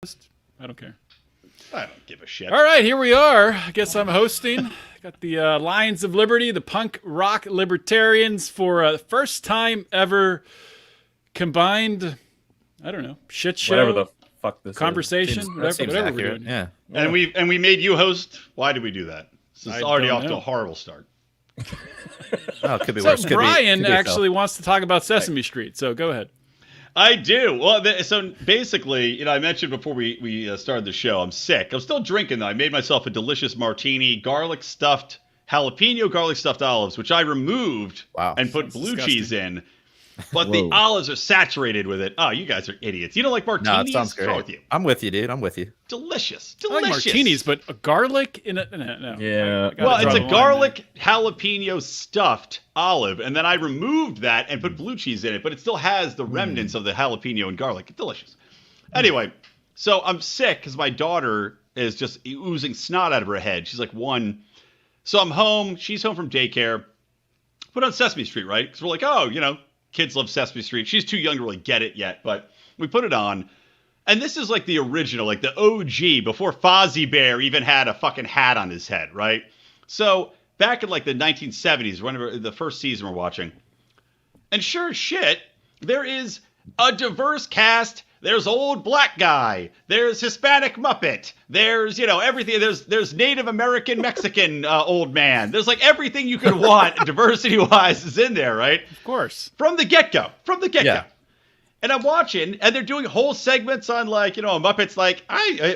I don't care. I don't give a shit. All right, here we are. I guess I'm hosting. Got the Lions of Liberty, the punk rock Libertarians, for the first time ever combined. I don't know, shit show, whatever the fuck this conversation, is. whatever we're doing. Yeah. And we made you host. Why did we do that? This is already off to a horrible start. Oh, it could be So worse. Brian actually wants to talk about Sesame Street. So go ahead. I do. Well, so basically, I mentioned before we started the show, I'm sick. I'm still drinking, though. I made myself a delicious martini, jalapeno garlic stuffed olives, which I removed and put blue cheese in. But the olives are saturated with it. Oh, you guys are idiots. You don't like martinis? No, it sounds great. With you? I'm with you, dude. I'm with you. Delicious. I like martinis, but a garlic in it? No. Yeah. Well, it's a garlic jalapeno stuffed olive, and then I removed that and put blue cheese in it, but it still has the remnants of the jalapeno and garlic. Delicious. Anyway, so I'm sick because my daughter is just oozing snot out of her head. She's like 1. So I'm home. She's home from daycare. Put on Sesame Street, right? Because we're like, oh, kids love Sesame Street. She's too young to really get it yet, but we put it on. And this is like the original, like the OG, before Fozzie Bear even had a fucking hat on his head, right? So back in like the 1970s, whenever the first season we're watching. And sure as shit, there is a diverse cast. There's old black guy. There's Hispanic Muppet. There's, everything. There's Native American Mexican old man. There's like everything you could want diversity-wise is in there, right? Of course. From the get-go. Yeah. And I'm watching, and they're doing whole segments on like, Muppet's like,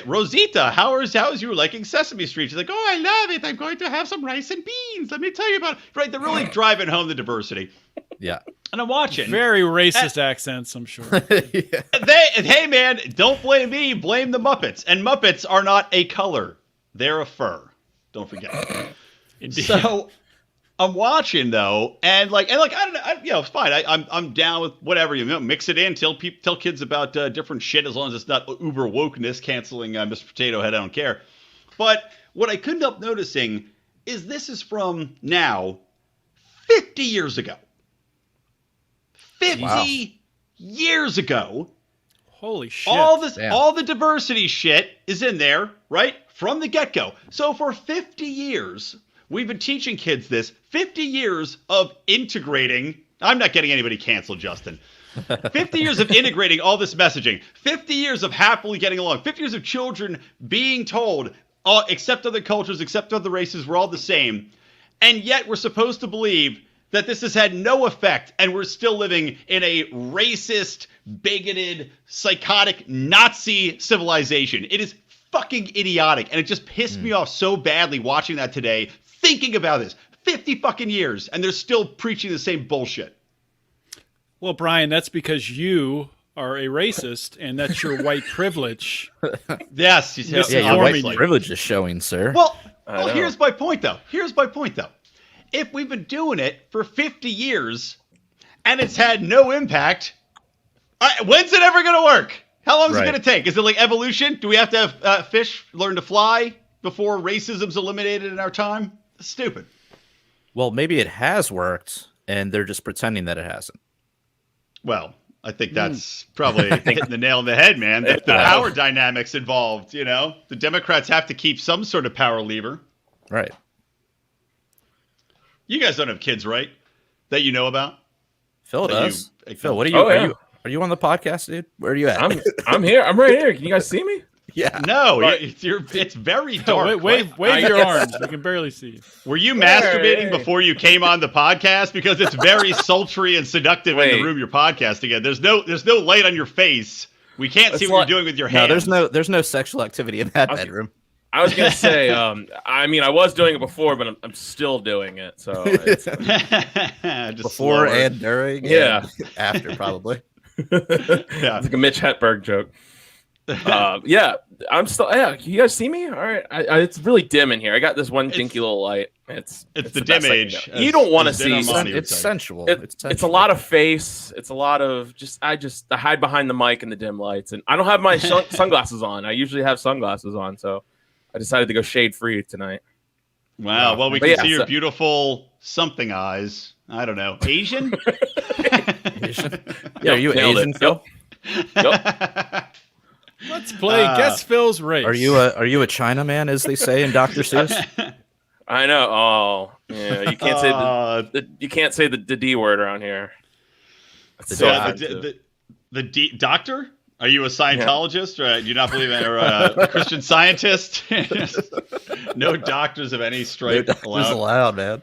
Rosita, how is you liking Sesame Street? She's like, oh, I love it. I'm going to have some rice and beans. Let me tell you about it. Right? They're really driving home the diversity. Yeah. And I'm watching. Very racist accents, I'm sure. Yeah. Hey, man, don't blame me. Blame the Muppets. And Muppets are not a color. They're a fur. Don't forget. Indeed. So I'm watching, though, and I don't know. It's fine. I'm down with whatever. Mix it in. Tell kids about different shit as long as it's not uber wokeness canceling Mr. Potato Head. I don't care. But what I couldn't help noticing is this is from now 50 years ago. 50 years ago. Holy shit. All the diversity shit is in there, right? From the get-go. So for 50 years, we've been teaching kids this. 50 years of integrating. I'm not getting anybody canceled, Justin. 50 years of integrating all this messaging. 50 years of happily getting along. 50 years of children being told, accept other cultures, accept other races, we're all the same. And yet we're supposed to believe that this has had no effect, and we're still living in a racist, bigoted, psychotic Nazi civilization. It is fucking idiotic, and it just pissed me off so badly watching that today, thinking about this. 50 fucking years, and they're still preaching the same bullshit. Well, Brian, that's because you are a racist, and that's your white privilege. Yes. Your white privilege is showing, sir. Well, here's my point, though. If we've been doing it for 50 years and it's had no impact, when's it ever going to work? How long is it going to take? Is it like evolution? Do we have to have fish learn to fly before racism's eliminated in our time? That's stupid. Well, maybe it has worked, and they're just pretending that it hasn't. Well, I think that's probably hitting the nail on the head, man. The power dynamics involved, The Democrats have to keep some sort of power lever. Right. You guys don't have kids, right? That you know about? Phil does. Phil, what are you? Are you on the podcast, dude? Where are you at? I'm here. I'm right here. Can you guys see me? Yeah. No, it's very dark. Wave your arms. We can barely see you. Were you masturbating before you came on the podcast? Because it's very sultry and seductive in the room you're podcasting in. There's no light on your face. We can't see what you're doing with your hands. No, there's no sexual activity in that bedroom. I was gonna say, I was doing it before, but I'm still doing it. So it's before and during, and after probably. It's like a Mitch Hedberg joke. I'm still. Yeah, can you guys see me? All right, it's really dim in here. I got this one dinky little light. It's the dim age. You don't want to see. It's sensual. It's a lot of face. It's a lot of I hide behind the mic and the dim lights, and I don't have my sunglasses on. I usually have sunglasses on, so I decided to go shade free tonight. Wow. Well, we can see your beautiful something eyes. I don't know. Asian? Asian? Yeah, are you Asian, Phil? Yep. Let's play Guess Phil's Race. Are you a Chinaman, as they say in Dr. Seuss? I know. Oh, yeah. You can't say you can't say the D word around here. That's so the D doctor? Are you a Scientologist, or do you not believe in, or a Christian Scientist? No doctors of any stripe allowed, man.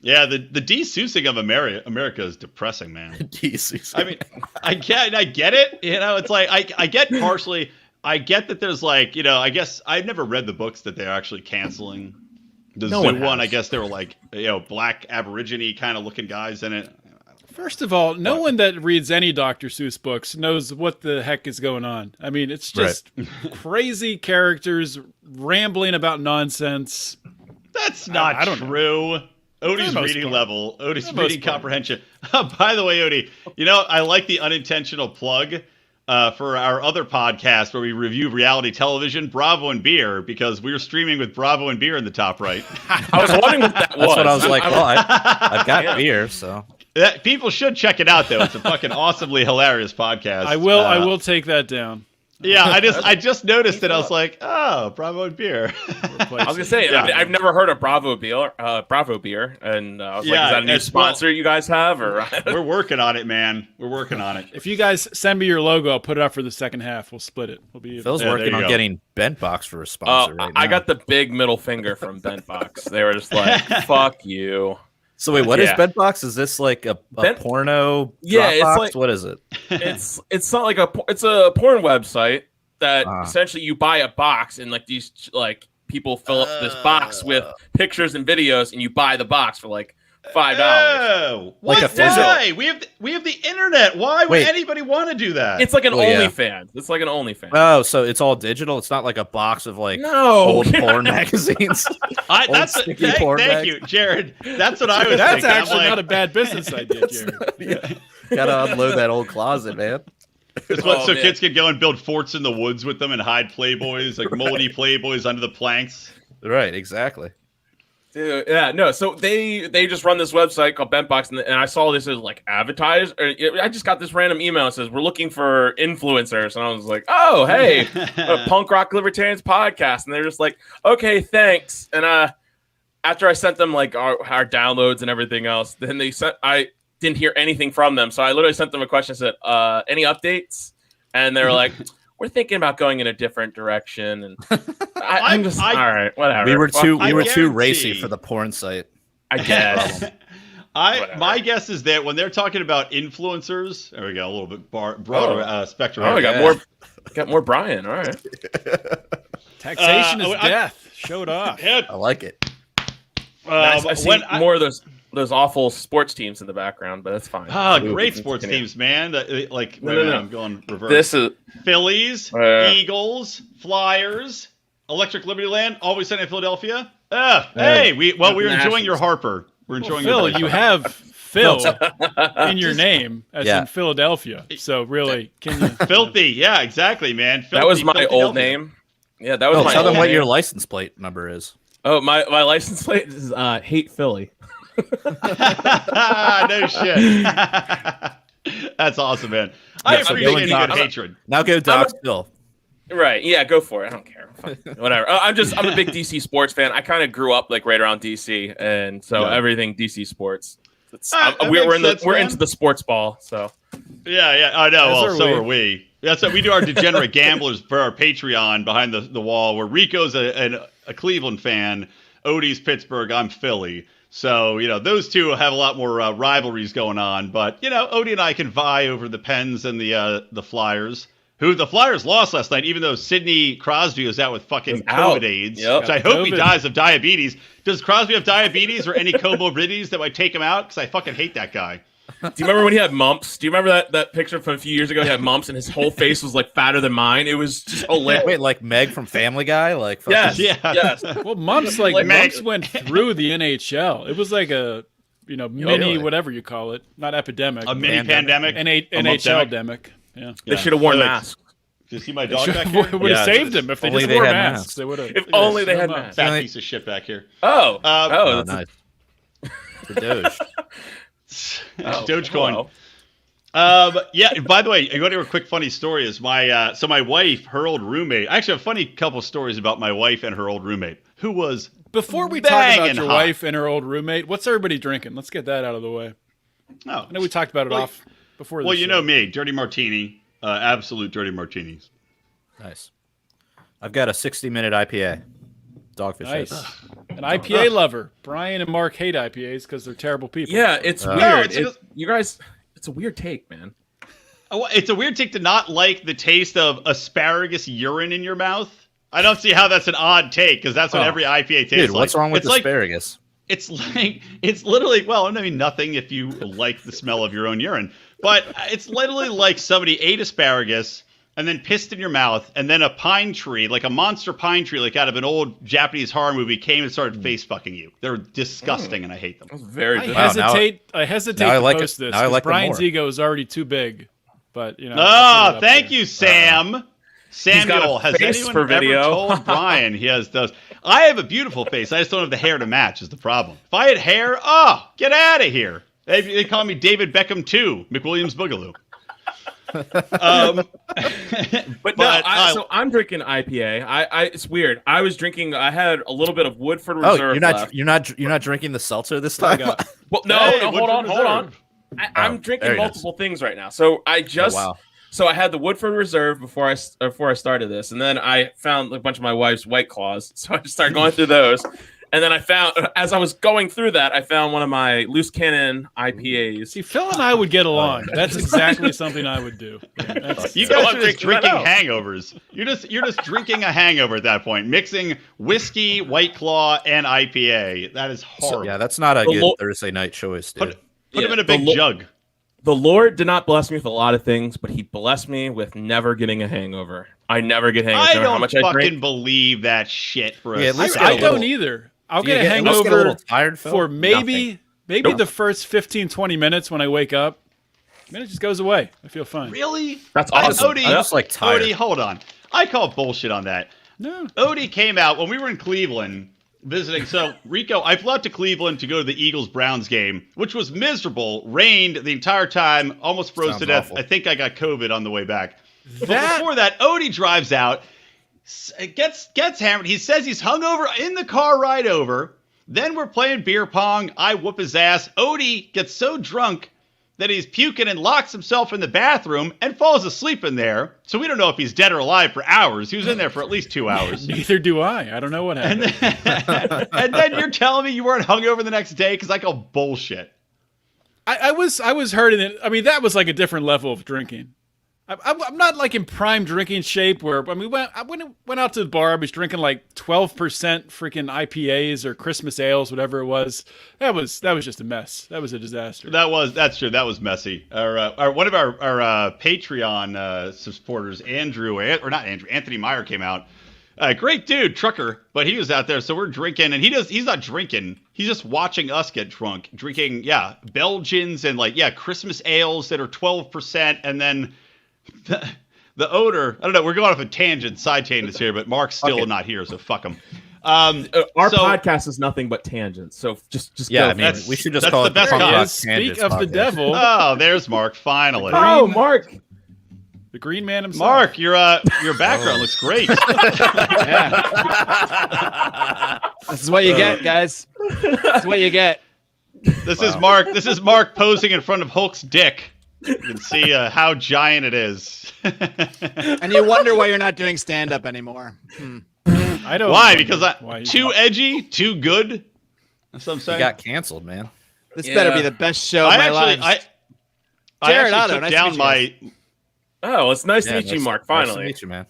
Yeah, the de-Seussing of America is depressing, man. De-Seussing. I mean, I get it. You know, it's like I get partially. I get that there's like, you know, I guess I've never read the books that they're actually canceling. The zoo one, I guess there were like, you know, black Aborigine kind of looking guys in it. First of all, no one that reads any Dr. Seuss books knows what the heck is going on. I mean, it's just crazy characters rambling about nonsense. That's not true. Odie's reading level, Odie's reading comprehension. By the way, Odie, you know, I like the unintentional plug for our other podcast where we review reality television, Bravo and Beer, because we were streaming with Bravo and Beer in the top right. I was wondering what that was. That's what I was like. Well, I've got beer, so. People should check it out, though. It's a fucking awesomely hilarious podcast. I will take that down. Yeah, I just noticed it. I was like, oh, Bravo and Beer. I was gonna say, I've never heard of Bravo Beer, and I was like, is that a new sponsor you guys have? Or we're working on it, man. We're working on it. If you guys send me your logo, I'll put it up for the second half. We'll split it. We'll be Phil's working on getting Bentbox for a sponsor. Right now. I got the big middle finger from Bentbox. They were just like, "Fuck you." So wait, what is Bentbox? Is this like a porno? Yeah, Dropbox? it's like, what is it? It's not like it's a porn website that essentially you buy a box and like these like people fill up this box with pictures and videos and you buy the box for like $5. Oh, like what? Why? We have the internet. Why would anybody want to do that? It's like an OnlyFans. It's like an OnlyFans. Oh, so it's all digital. It's not like a box of like old porn magazines. Thank you, Jared. That's what I was. That's thinking. actually not a bad business idea, Jared. Gotta unload that old closet, man. So kids can go and build forts in the woods with them and hide Playboys, like moldy Playboys under the planks. Right, exactly. Dude, yeah, no. So they just run this website called Bentbox, and I saw this as like advertised. I just got this random email that says we're looking for influencers, and I was like, oh, hey, a punk rock libertarians podcast, and they're just like, okay, thanks. And after I sent them like our downloads and everything else, then I didn't hear anything from them, so I literally sent them a question. Said, any updates? And they were like, we're thinking about going in a different direction, and I'm just all right, whatever. We were too racy for the porn site, I guess. My guess is that when they're talking about influencers, there we go, a little bit broader spectrum. Oh, we got more Brian. All right. Taxation is death. Show it off. I like it. I see more of those awful sports teams in the background, but that's fine. Great sports teams, man. No. I'm going reverse. This is Phillies, Eagles, Flyers, Electric Liberty Land, Always Sunny in Philadelphia. Hey, we're enjoying your Harper. We're enjoying Phil. You have Phil in your name, as in Philadelphia. So really, can you? Filthy, yeah, exactly, man. Filthy, that was my old name. Yeah, that was my. Tell them what your license plate number is. Oh, my license plate is Hate Philly. No shit. That's awesome, man. I appreciate good hatred. Now go dox Phil. Right, yeah, go for it. I don't care. Whatever. I'm a big DC sports fan. I kind of grew up like right around DC, and so everything DC sports. We're into the sports ball, so. Yeah, I know. Well, so are we. That's what we do. Our degenerate gamblers for our Patreon behind the wall, where Rico's a Cleveland fan, Odie's Pittsburgh, I'm Philly. So, you know, those two have a lot more rivalries going on. But, you know, Odie and I can vie over the Pens and the Flyers, who the Flyers lost last night, even though Sidney Crosby was out with fucking COVID AIDS, which I hope he dies of diabetes. Does Crosby have diabetes or any comorbidities that might take him out? Because I fucking hate that guy. Do you remember when he had mumps? Do you remember that picture from a few years ago? He had mumps and his whole face was like fatter than mine. It was just hilarious. Wait, like Meg from Family Guy? Like yes. Well, mumps mumps went through the NHL. It was like a mini whatever you call it, not epidemic, a mini pandemic, NHL-demic. Yeah, they should have worn masks. Do you see my dog back here? Would have saved him if they just wore masks. They would have. If only they had masks. Fat piece of shit back here. Oh, nice. The Doge. Dogecoin. Yeah. By the way, you want to hear a quick funny story? Is my my wife, her old roommate. I actually have a funny couple stories about my wife and her old roommate, who was Before we talk about banging your hot. wife and her old roommate, what's everybody drinking? Let's get that out of the way. Oh, I know we talked about it off before. well, the you show. know me, dirty martini, absolute dirty martinis. Nice. I've got a 60-minute IPA. Dogfish Head. Nice. An IPA lover. Brian and Mark hate IPAs because they're terrible people. Yeah, it's No, weird. it's You guys, it's a weird take, man. Oh, it's a weird take to not like the taste of asparagus urine in your mouth. I don't see how that's an odd take, because that's what every IPA tastes Dude, like. what's wrong with It's asparagus? It's literally, well, I mean, nothing if you like the smell of your own urine, but it's literally like somebody ate asparagus and then pissed in your mouth, and then a pine tree, like a monster pine tree, like out of an old Japanese horror movie, came and started face fucking you. They're disgusting, and I hate them. That's very I good. hesitate now I to like post it. this Now I because like them Brian's more. ego is already too big. But you know. Oh, thank you, Sam. Samuel, got a has face anyone for ever video. told Brian he has those? I have a beautiful face. I just don't have the hair to match is the problem. If I had hair, get out of here. They call me David Beckham 2, McWilliams Boogaloo. So I'm drinking IPA. It's weird. I was drinking. I had a little bit of Woodford Reserve. Oh, left. you're not drinking the seltzer this time. Well, no, Hey, hold Woodford on. Reserve. I'm drinking very multiple things right now. So I just, wow. so I had the Woodford Reserve before I started this, and then I found a bunch of my wife's White Claws. So I just started going through those, and then I found, as I was going through that, I found one of my Loose Cannon IPAs. See, Phil and I would get along. That's exactly something I would do. Yeah, that's- You So guys I'm are just drinking drinking that hangovers. You're just drinking a hangover at that point, mixing whiskey, White Claw, and IPA. That is horrible. Yeah, that's not a The good lo- Thursday night choice, dude. Put them in a the big lo- jug. The Lord did not bless me with a lot of things, but He blessed me with never getting a hangover. I never get hangovers. I No matter how don't much I fucking drink. believe that shit for Yeah, a at least second. I get a little- don't either. I'll Do you get a at least get a hangover little tired, Phil? for maybe Nope. the first 15, 20 minutes when I wake up. Then it just goes away. I feel fine. Really? That's awesome. Odie, I'm just like tired. Odie, hold on. I call bullshit on that. No. Odie came out when we were in Cleveland visiting. So, Rico, I flew out to Cleveland to go to the Eagles-Browns game, which was miserable, rained the entire time, almost froze Sounds to death. awful. I think I got COVID on the way back. But before that, Odie drives out, gets hammered. He says he's hungover in the car ride over. Then we're playing beer pong. I whoop his ass. Odie gets so drunk that he's puking and locks himself in the bathroom and falls asleep in there. So we don't know if he's dead or alive for hours. He was in there for at least 2 hours. Neither do I. I don't know what happened. And then you're telling me you weren't hungover the next day because I call bullshit. I was hurting it. I mean, that was like a different level of drinking. I'm not like in prime drinking shape where, I mean, I went out to the bar. I was drinking like 12% freaking IPAs or Christmas ales, whatever it was. That was just a mess. That was a disaster. That's true. That was messy. One of our Patreon supporters, Anthony Meyer came out. Great dude, trucker, but he was out there. So we're drinking, and he's not drinking. He's just watching us get drunk, drinking, Belgians and Christmas ales that are 12%, and then the odor. I don't know. We're going off a tangent, side tangents here, but Mark's still not here, so fuck him. Our podcast is nothing but tangents, so just Yeah, go. I mean, we should just that's call the it the best Punk kind. Rock Speak Tangents of the podcast. devil, Oh, there's Mark finally. Oh, Mark. the green man himself. Mark, your background looks great. This is what you get, guys. This is what you get. This is Mark. This is Mark posing in front of Hulk's dick. You can see how giant it is. And you wonder why you're not doing stand-up anymore. I don't. Why? know Because why he's too not- edgy, too good. That's what I'm He saying. got canceled, man. This Yeah. better be the best show of my life. I Jared actually Otto, took nice to down meet my. Oh, it's nice to Yeah, meet you, nice- Mark. nice to Finally. meet you, man.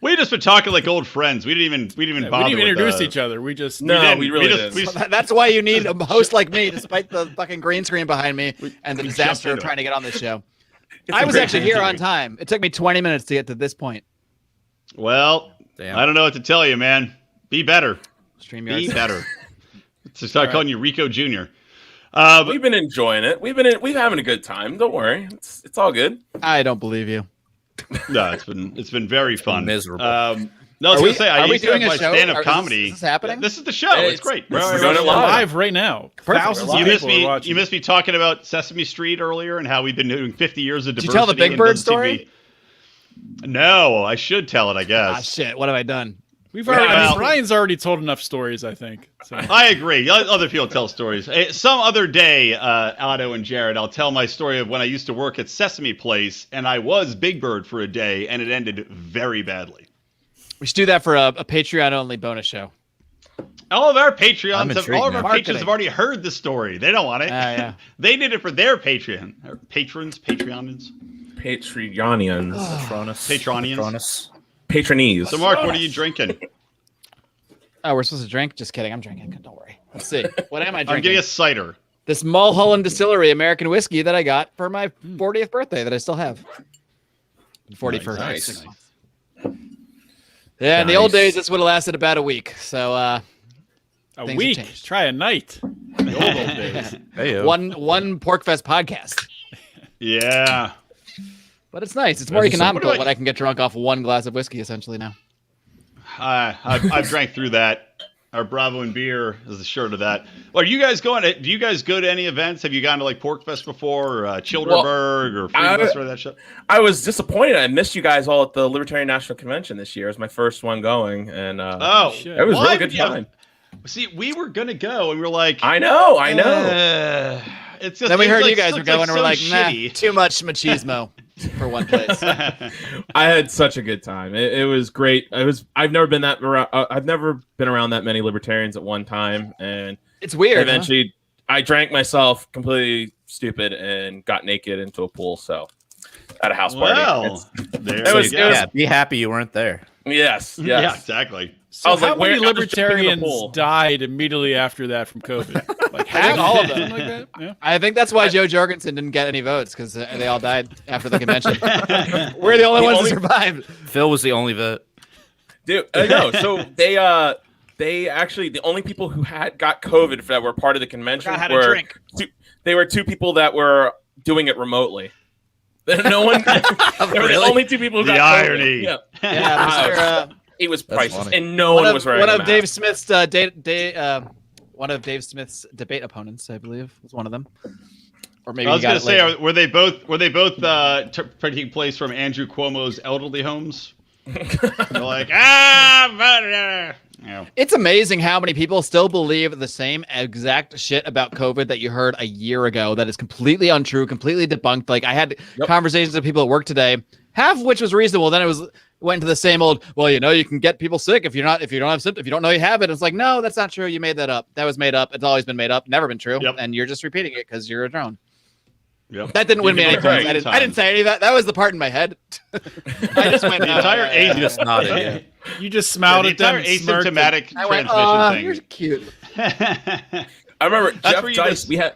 We just been talking like old friends. We didn't even Yeah, bother. we didn't even with, introduce each other. We just No, didn't. we really just- didn't. That's why you need a host like me, despite the fucking green screen behind me and the we disaster jumped of trying into to get on this show. It's I a was great actually here on opportunity. time. It took me 20 minutes to get to this point. Well, Damn. I don't know what to tell you, man. Be better. Be StreamYard. better. To start calling you Rico Jr. We've been enjoying it. We've having a good time. Don't worry. It's all good. I don't believe you. No, it's been very fun. miserable. No, I was Are going we- to say, are I we used to have doing a my show? stand-up Is comedy. this happening? This is the show. It's great. We're We're doing it live. live right now. Thousands of You people missed me. are watching. You missed me talking about Sesame Street earlier and how we've been doing 50 years of Did diversity. you tell the Big and Bird doesn't seem to story? be- No, I should tell it. I Ah, guess. shit. What have I done? We've already. Well- Ryan's already told enough stories, I think. So. I agree. Other people tell stories. Some other day, Otto and Jared, I'll tell my story of when I used to work at Sesame Place, and I was Big Bird for a day, and it ended very badly. We should do that for a Patreon-only bonus show. All of our I'm Patreons, intrigued all of our now. patrons have already heard the story. They don't want it. Yeah. They did it for their Patreon. Or patrons, Patreonans. Patreonians. Patronus. Patronians. Patronese. So, Mark, what are you drinking? Oh, we're supposed to drink? Just kidding. I'm drinking. Don't worry. Let's see. What am I drinking? I'm getting a cider. This Mulholland Distillery American whiskey that I got for my 40th birthday that I still have. 41st. Nice. Yeah, in the old Nice. days, this would have lasted about a week. So A Things have week. changed. Try a night. The old days. Hey, one Porkfest podcast. Yeah. But it's nice. It's more There's some- economical what do I- when I can get drunk off one glass of whiskey essentially now. I've drank through that. Our Bravo and Beer is the shirt of that. Well, are you guys going? Do you guys go to any events? Have you gone to like Porkfest before, or Childerberg, or Freedom Fest, or that shit? I was disappointed. I missed you guys all at the Libertarian National Convention this year. It was my first one going, and Oh, shit. it was a Why really good did you- time. See, we were gonna go, and we were like, I know. It's just, Then we it's heard like- you guys it's were going, and we're so like, nah, shitty. too much machismo for one place. I had such a good time. It was great. I've never been around that many libertarians at one time, and It's weird. eventually I drank myself completely stupid and got naked into a pool. So at a house party. Well, there It was- you it go. was- Yeah, be happy you weren't there. Yes. Yeah, Yes. exactly. So I was how like, many where- I was jumping in the libertarians pool. died immediately after that from COVID? Like I think half, all of them. something like that? Yeah. I think that's why Joe Jorgensen didn't get any votes because they all died after the convention. We're the only ones that survived. Phil was the only vote. Dude, no. So they actually, the only people who got COVID that were part of the convention Forgot how to were drink. they were two people that were doing it remotely. No one. They were the Really? only two people who The got COVID. irony. Yeah, Yeah, it was That's priceless, funny. and no one was wearing one a of mask. Dave Smith's one of Dave Smith's debate opponents, I believe, was one of them. Or maybe I was he got going it to say, later. were they both taking place from Andrew Cuomo's elderly homes? They're like, It's amazing how many people still believe the same exact shit about COVID that you heard a year ago that is completely untrue, completely debunked. Like I had conversations with people at work today, half of which was reasonable. Then it went to the same old, well, you can get people sick if you don't have symptoms, if you don't know you have it. It's like, no, that's not true. You made that up. That was made up. It's always been made up, never been true. Yep. And you're just repeating it because you're a drone. Yep. That didn't win me any You've been points. right. I didn't say any of that. That was the part in my head. I just went The entire yeah. You just nodded. Yeah. You just smiled the at them. entire smirked, and- asymptomatic I went, transmission you're thing. cute. I remember That's Jeff where you Dice. just-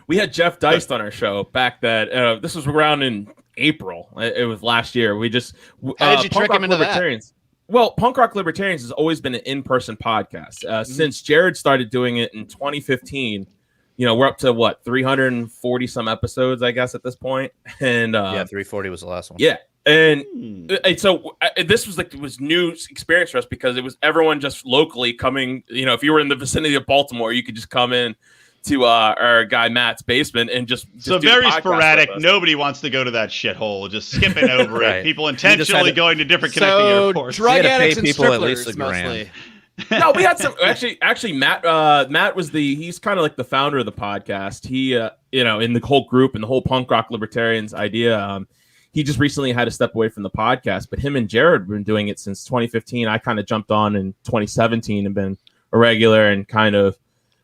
We had Jeff Dice on our show back that this was around in April. It was last year. We just How did you Punk trick Rock him into that? Libertarians. Well, Punk Rock Libertarians has always been an in-person podcast. Since Jared started doing it in 2015, we're up to what 340 some episodes, I guess, at this point. And Yeah, 340 was the last one. yeah. And so this was it was new experience for us because it was everyone just locally coming. If you were in the vicinity of Baltimore, you could just come in to our guy Matt's basement and just So do the very podcast sporadic. with us. Nobody wants to go to that shithole. Just skipping over Right. it. People just had intentionally to- going to different connecting So airports. drug You had to pay addicts and people at least strippers $1,000. mostly. No, we had some actually Matt was he's kind of like the founder of the podcast. He in the whole group and the whole Punk Rock Libertarians idea, he just recently had to step away from the podcast, but him and Jared have been doing it since 2015. I kind of jumped on in 2017 and been a regular, and kind of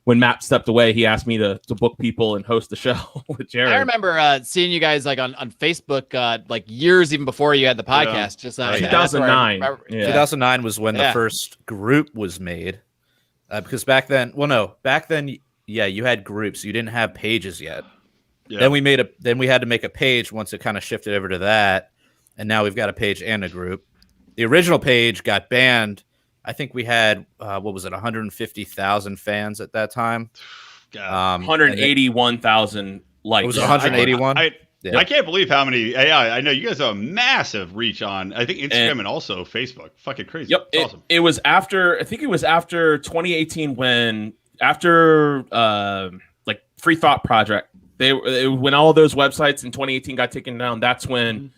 when Matt stepped away, he asked me to book people and host the show with Jared. I remember seeing you guys like on Facebook like years even before you had the podcast. Just that's where I 2009. remember- Yeah. 2009 was when Yeah. the first group was made. Because back then, yeah, you had groups. You didn't have pages yet. Yeah. Then we had to make a page once it kind of shifted over to that, and now we've got a page and a group. The original page got banned. I think we had 150,000 fans at that time. God. 181,000 likes. It was 181. Yeah. I can't believe how many AI. I know you guys have a massive reach on, I think, Instagram and also Facebook. Fucking crazy. Yep. It's awesome. It was after, I think it was after 2018 after like Free Thought Project, when all those websites in 2018 got taken down, that's when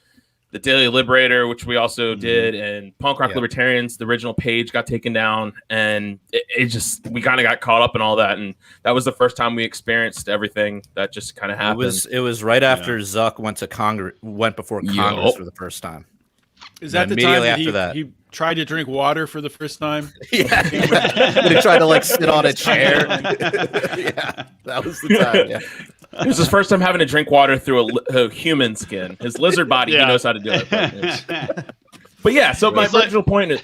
the Daily Liberator, which we also did, and Punk Rock Libertarians, the original page got taken down, and it just, we kind of got caught up in all that, and that was the first time we experienced everything that just kind of happened. It was right after Zuck went before Congress for the first time. Is that the time that he tried to drink water for the first time? Yeah. He tried to like sit on a chair. Yeah, that was the time. Yeah. It was his first time having to drink water through a human skin. His lizard body, he knows how to do it. But yeah, so my original point is,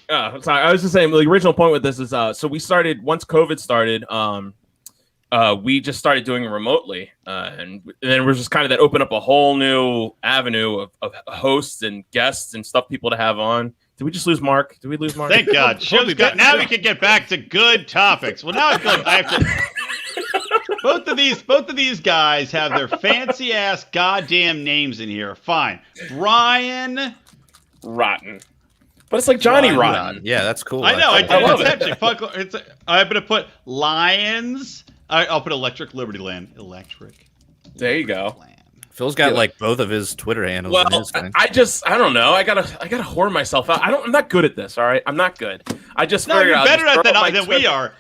sorry, I was just saying the original point with this is, so we started, once COVID started, we just started doing it remotely, and then we're just kind of that opened up a whole new avenue of hosts and guests and stuff people to have on. Did we just lose Mark? Did we lose Mark? Thank God. Show's good. Now we can get back to good topics. Well, now I feel like I have to. Both of these guys have their fancy ass goddamn names in here. Fine, Brian Rotten, but it's like Johnny Rotten. Yeah, that's cool. I know. I love it. Actually, I'm gonna put Lions. I'll put Electric Liberty Land. Electric. There you go. Land. Phil's got like both of his Twitter handles. Well, in his thing. I don't know. I gotta whore myself out. I'm not good at this. All right, I'm not good. I just No, figured you're I'll better just at throw that up my than we Twitter. are.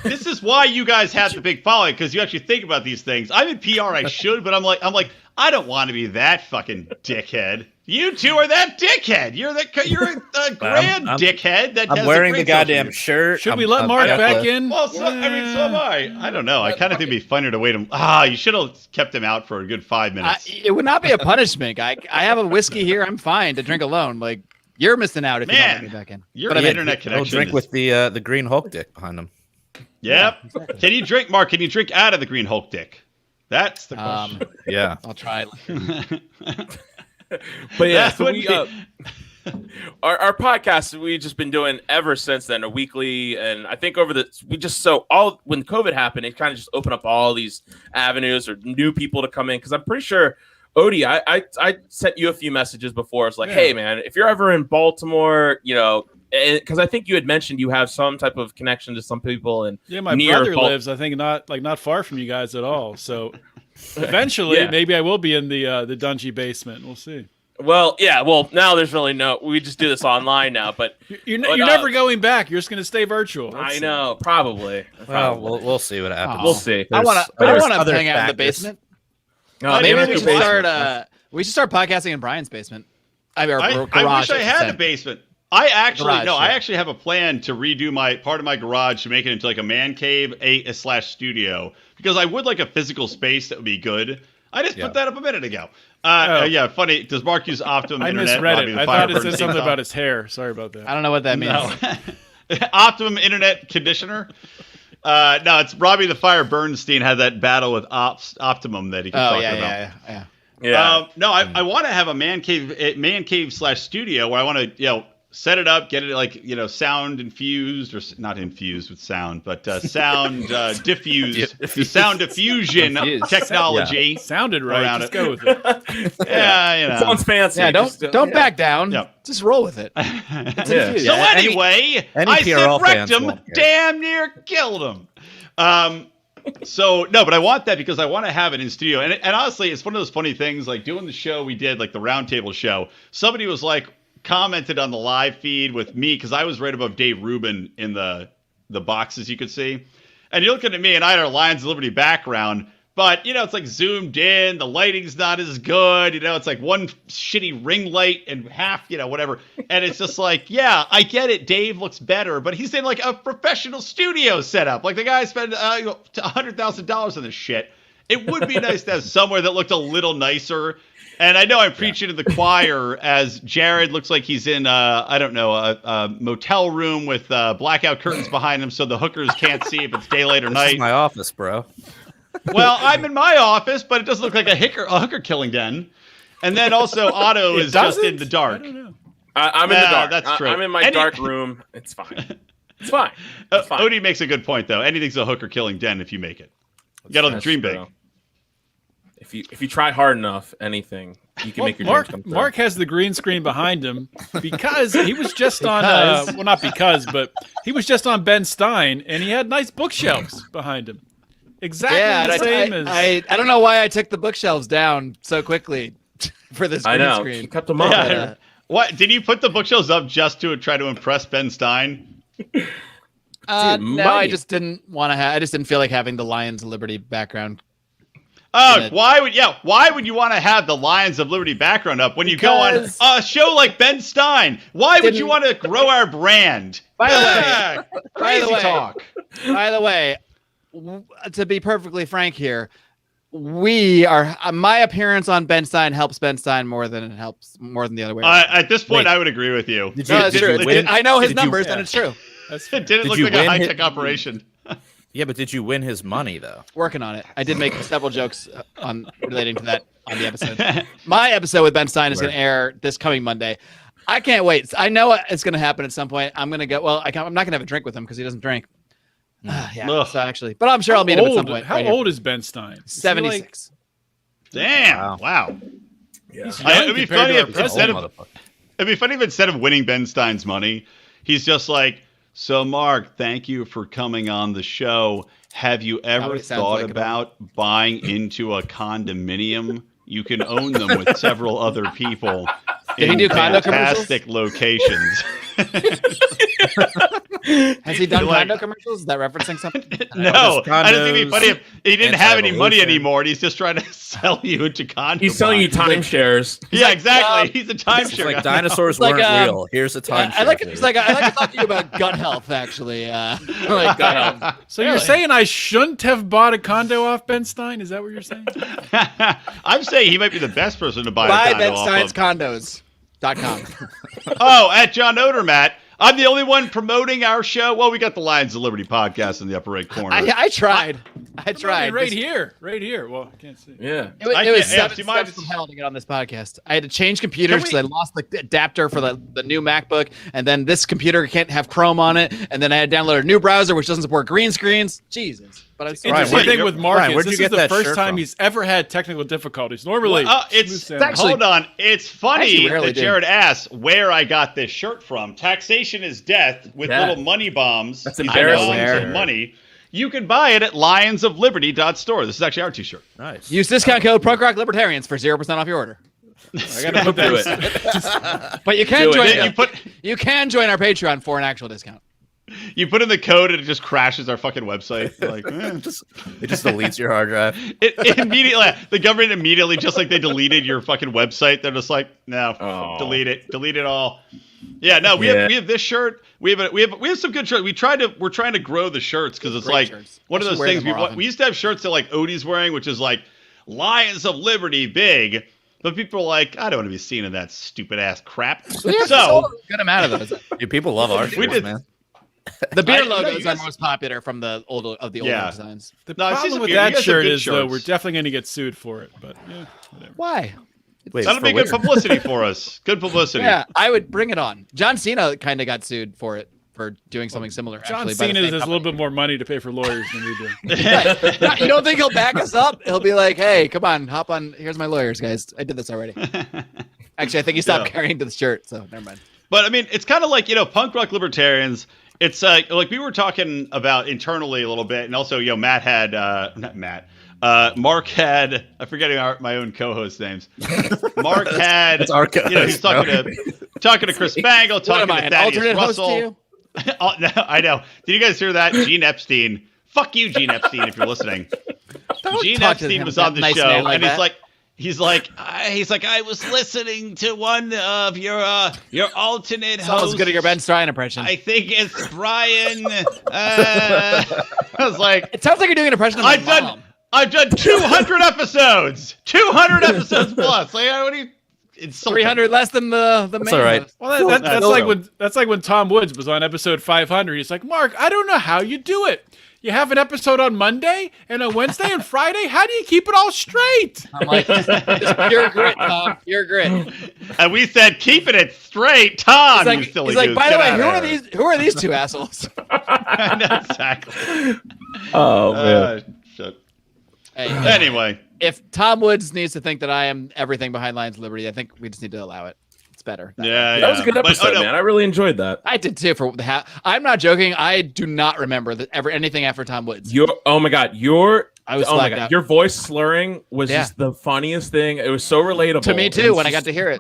This is why you guys have the big following, because you actually think about these things. I'm in PR, I should, but I'm like, I don't want to be that fucking dickhead. You two are that dickhead. You're a grand dickhead. I'm wearing the goddamn shirt. Should we let Mark back in? Well, so am I. I don't know. I kind of think it'd be funnier to wait him. You should have kept him out for a good 5 minutes. It would not be a punishment. I have a whiskey here. I'm fine to drink alone. Like, you're missing out if you don't let me back in. Your internet He'll connection. drink with the Green Hulk dick behind him. Yep. Exactly. Can you drink, Mark? Can you drink out of the Green Hulk dick? That's the question. Yeah. I'll try. But yeah, so our podcast we've just been doing ever since then, a weekly, and I think when COVID happened, it kind of just opened up all these avenues or new people to come in, because I'm pretty sure Odie, I sent you a few messages before. It's like, hey man, if you're ever in Baltimore, because I think you had mentioned you have some type of connection to some people, and my brother lives, I think, not far from you guys at all. So eventually, maybe I will be in the Dungy basement. We'll see. Well, yeah. Well, now there's really we just do this online now, but you're never going back. You're just going to stay virtual. I know, probably. Well, we'll see what happens. We'll see. I want to hang out in the basement. Maybe we should start podcasting in Brian's basement. I wish I had a basement. I actually have a plan to redo part of my garage to make it into like a man cave, / studio, because I would like a physical space that would be good. I just put that up a minute ago. Funny. Does Mark use Optimum Internet? I misread it. I thought it said something about his hair. Sorry about that. I don't know what that means. No. Optimum Internet Conditioner. No, it's Robbie the Fire Bernstein had that battle with Optimum that he can talk about. Yeah. No, I want to have a man cave / studio where I want to set it up, get it like sound infused, or not infused with sound, but sound diffused, sound diffusion technology. Sounded right. Just go with it. It sounds fancy. Yeah, don't back down. Just roll with it. So anyway, I said wrecked him, damn near killed him. So no, but I want that because I want to have it in studio, and honestly, it's one of those funny things. Like doing the show we did, like the roundtable show. Somebody was like commented on the live feed with me because I was right above Dave Rubin in the boxes you could see, and you're looking at me, and I had our Lions of Liberty background, but it's like zoomed in, the lighting's not as good, it's like one shitty ring light and half, whatever, and it's just like, I get it, Dave looks better, but he's in like a professional studio setup, like the guy spent $100,000 on this shit. It would be nice to have somewhere that looked a little nicer. And I know I'm preaching to the choir as Jared looks like he's in, a motel room with blackout curtains behind him so the hookers can't see if it's daylight or night. This is my office, bro. Well, I'm in my office, but it doesn't look like a hooker killing den. And then also Otto is just in the dark. I don't know. I'm in the dark. That's true. I'm in my dark room. It's fine. It's fine. Odie makes a good point, though. Anything's a hooker killing den if you make it. You got to dream big. If you try hard enough, anything you can make your Mark, dreams come true. Mark has the green screen behind him because he was just on. Well, not because, but he was just on Ben Stein, and he had nice bookshelves behind him. Exactly the same as. I don't know why I took the bookshelves down so quickly for this green I know. screen. You kept them up. Yeah. What did you put the bookshelves up just to try to impress Ben Stein? No, money. I just didn't want to have. I just didn't feel like having the Lions of Liberty background. Oh, why would you want to have the Lions of Liberty background up when you go on a show like Ben Stein? Why would you want to grow our brand? By the way, crazy talk. By the way, to be perfectly frank here, we are. My appearance on Ben Stein helps Ben Stein more than the other way. At this point, I would agree with you. It's true. I know his numbers, and it's true. It didn't look like a high-tech operation. Yeah, but did you win his money though? Working on it. I did make several jokes relating to that on the episode. My episode with Ben Stein is going to air this coming Monday. I can't wait. I know it's going to happen at some point. I'm going to go. Well, I'm not going to have a drink with him because he doesn't drink. Yeah. So actually, but I'm sure I'll meet him at some point. How old is Ben Stein? 76. Damn! Wow. Yeah. It'd be funny if instead of winning Ben Stein's money, he's just like, "So, Mark, thank you for coming on the show. Have you ever thought about buying into a condominium? You can own them with several other people Did he do condo commercials? fantastic locations." Has he done condo commercials? Is that referencing something? No, I just think it'd be funny if he didn't have any money anymore and he's just trying to sell you into condo. He's selling you buying. timeshares. Yeah, exactly. He's a timeshare. It's like guy. dinosaurs Like, weren't real. Here's a time. I like it. It's like I like to talk to you about gut health. Actually, like gut health. So you're saying I shouldn't have bought a condo off Ben Stein? Is that what you're saying? I'm saying he might be the best person to buy a condo Ben off Stein's of. condos.com. Oh, at John Odermatt. I'm the only one promoting our show. Well, we got the Lions of Liberty podcast in the upper right corner. I tried. I I tried. mean, right here. Well, I can't see. Yeah. It was, I it was can't- yeah, 7 do you mind steps from just- hell to get on this podcast. I had to change computers Can because we- I lost the adapter for the new MacBook, and then this computer can't have Chrome on it, and then I had to download a new browser which doesn't support green screens. Jesus. But I'm Interesting Ryan, thing with Mark Ryan, is where'd you this get is the that first shirt time from? he's ever had technical difficulties. Normally, It's actually- hold on. It's funny actually rarely that do. Jared asked where I got this shirt from. Taxation is death with Yeah. little money bombs. That's These embarrassing. bombs of money. You can buy it at lionsofliberty.store. This is actually our t-shirt. Nice. use discount code PunkRock Libertarians for 0% off your order. I gotta put Do that. it. But you can Do it. join. Then You can join our Patreon for an actual discount. you put in the code and it just crashes our fucking website. You're like, It just deletes your hard drive. it immediately, the government immediately, just like they deleted your fucking website, they're just like, no, Oh. delete it all. Yeah, no, we have this shirt. We have some good shirts. We're trying to grow the shirts because it's Great like shirts. one of I should those wear things them more often. we used to have shirts that like Odie's wearing, which is like Lions of Liberty big, but people are like, I don't want to be seen in that stupid ass crap. We have So sold a good amount of those. Dude, people love our We shirts, did- man. The beer I- logos you guys- are most popular from the older Yeah. designs. The No, it's problem just with you that guys have shirt good is, though, shirts. we're definitely going to get sued for it. But yeah, whatever. Why? Wait, that'll for be good which- publicity for us. Good publicity. Yeah, I would bring it on. John Cena kind of got sued for it for doing something similar. John actually, by the Cena same has a little company. bit more money to pay for lawyers than we do. Right. No, you don't think he'll back us up? He'll be like, "Hey, come on, hop on. Here's my lawyers, guys. I did this already." Actually, I think he stopped Yeah. carrying the shirt, so never mind. But I mean, it's kind of like, punk rock libertarians. It's like we were talking about internally a little bit, and also, Matt had not Matt. Mark had, I'm forgetting my own co-host names. Mark had, It's our he's talking to Chris Bangle, What talking am I, to an Thaddeus alternate host Russell. to you? Oh, no, I know. Did you guys hear that? Gene Epstein. Fuck you, Gene Epstein, if you're listening. Don't Gene talk to Epstein him, was that on the nice show, man like and that. he's like, I was listening to one of your alternate It's almost hosts. as good as your Ben Stein impression. I think it's Brian. I was like, It sounds like you're doing an impression of my mom. I've done 200 episodes. 200 episodes plus. Like, what do you? It's 300 less than the main. all right. host. Well, that's That's like when Tom Woods was on episode 500. He's like, Mark, I don't know how you do it. You have an episode on Monday and a Wednesday and Friday. How do you keep it all straight? I'm like, just pure grit, Tom. Pure grit. And we said, keeping it straight, Tom. He's you silly like, goose. by the Get way, outta here." who are these two assholes? I know, exactly. Oh man. Shit. Hey, Anyway, if Tom Woods needs to think that I am everything behind Lions of Liberty, I think we just need to allow it. It's better. Yeah, That was a good But, episode, man. I really enjoyed that. I did too. I'm not joking. I do not remember anything after Tom Woods. Oh my god, I was oh my blacked god, out. your voice slurring was Yeah. just the funniest thing. It was so relatable To me too when I got to hear it.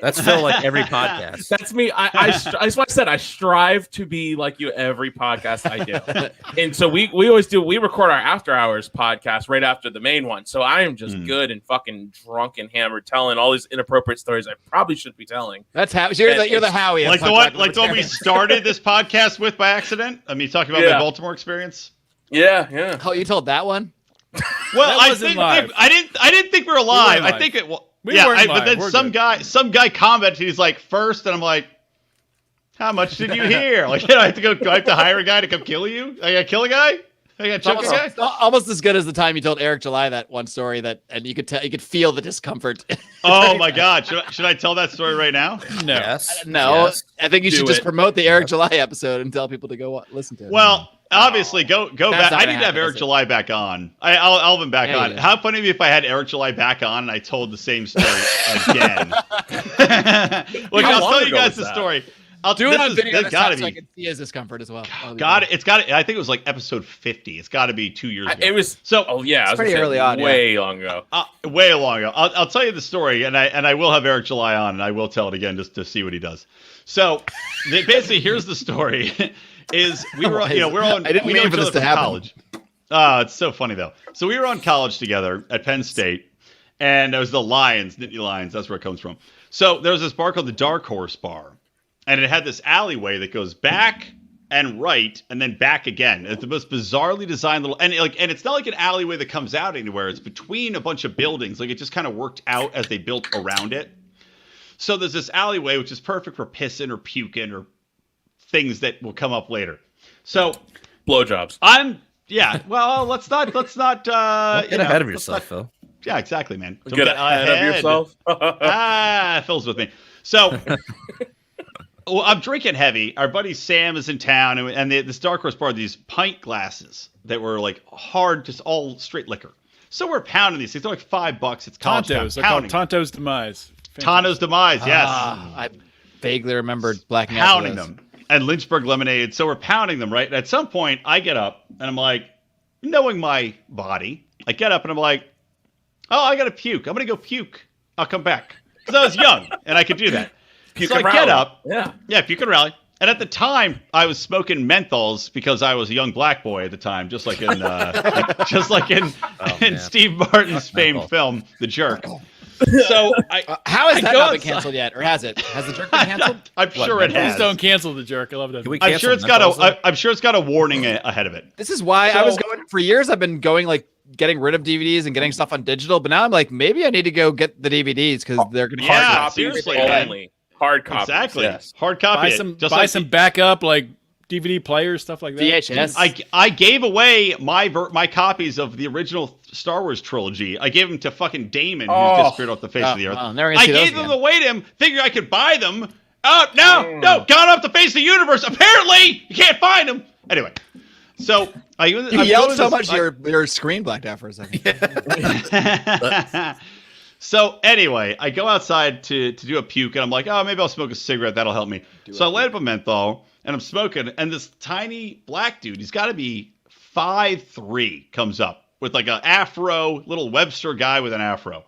That's Phil like every podcast. That's me. That's what I said. I strive to be like you every podcast I do. And so we always do. We record our after hours podcast right after the main one. So I am just good and fucking drunk and hammered, telling all these inappropriate stories I probably shouldn't be telling. That's how you're the Howie. of like the Punk one, Rock like the one we Libertarians. started this podcast with by accident. I mean, talking about my Baltimore experience. Yeah. Oh, you told that one? Well, That I wasn't think live. I didn't think we were live. live. I think it. We Yeah, weren't but then live. We're some good. guy commented. He's like, first, and I'm like, how much did you hear? Like, I have to go. Do I have to hire a guy to come kill you? I got to kill a guy. I got to choke a guy. It's almost as good as the time you told Eric July that one story and you could feel the discomfort. Oh my God! Should I tell that story right now? No. Yes. No, Yes. I think you should Do just it. promote the Eric July episode and tell people to go listen to it. Well, obviously, go That's back. not I gonna need to have happen, Eric is it? July back on. I'll have him back Yeah, on. yeah. How funny would it be if I had Eric July back on and I told the same story again? Look, How I'll long tell you ago guys was the that? story. do it on video It's this gotta time so I be. can see his discomfort as well. It's got it. I think it was like episode 50. It's got to be 2 years ago. It was So- Oh yeah, I was pretty gonna say early on, yeah. way long ago. way long ago. I'll tell you the story, and I will have Eric July on, and I will tell it again just to see what he does. So, basically, here's the story: is we were we're on. I didn't we know mean each for this other to from happen. college. It's so funny though. So we were on college together at Penn State, and it was the Lions, Nittany Lions. That's where it comes from. So there was this bar called the Dark Horse Bar, and it had this alleyway that goes back and right and then back again. It's the most bizarrely designed little and it's not like an alleyway that comes out anywhere. It's between a bunch of buildings. Like it just kind of worked out as they built around it. So there's this alleyway which is perfect for pissing or puking or things that will come up later. So Blowjobs. well, let's not Don't get ahead of yourself, Phil. yeah, exactly, man. Don't Get ahead of yourself. Phil's with me. So well, I'm drinking heavy. Our buddy Sam is in town, and this Dark Horse Bar, these pint glasses that were like hard, just all straight liquor. So we're pounding these things. They're like $5. It's college Tonto's. town. They're called Pounding. Tonto's Demise. Tano's demise. Yes. I vaguely remembered blacking out. Pounding them. And Lynchburg lemonade. So we're pounding them, right? And at some point, I get up and I'm like, knowing my body, I get up and I'm like, oh, I got to puke. I'm going to go puke. I'll come back. Because I was young and I could do that. Puke So I and get rally. up. Yeah. Puke and rally. And at the time, I was smoking menthols because I was a young black boy at the time, just like in man. Steve Martin's famed Menthol. film, The Jerk. So How has I that go not been outside- canceled yet, or has it? Has the jerk been canceled? I'm sure it Please has. don't cancel the jerk. I love that. Can we I'm cancel sure it's menthols, though? I'm sure it's got a warning ahead of it. This is why I So- was going for years. I've been going like getting rid of DVDs and getting stuff on digital, but now I'm like, maybe I need to go get the DVDs because they're going to Yeah, Hard copies seriously, man. only. Hard copies. Exactly. Yes. Hard copy. buy it. some Just buy like some backup like DVD players, stuff like that. VHS. I gave away my copies of the original Star Wars trilogy. I gave them to fucking Damon, who Oh. disappeared off the face of the earth. Well, never gonna I see those gave them again. away to him, figured I could buy them. Oh no, gone off the face of the universe. Apparently, you can't find them. Anyway, so You yelled so much your screen blacked out for a second. So anyway, I go outside to do a puke, and I'm like, oh, maybe I'll smoke a cigarette. That'll help me. So I light up a menthol, and I'm smoking, and this tiny black dude, he's got to be 5'3", comes up with like an afro, little Webster guy with an afro.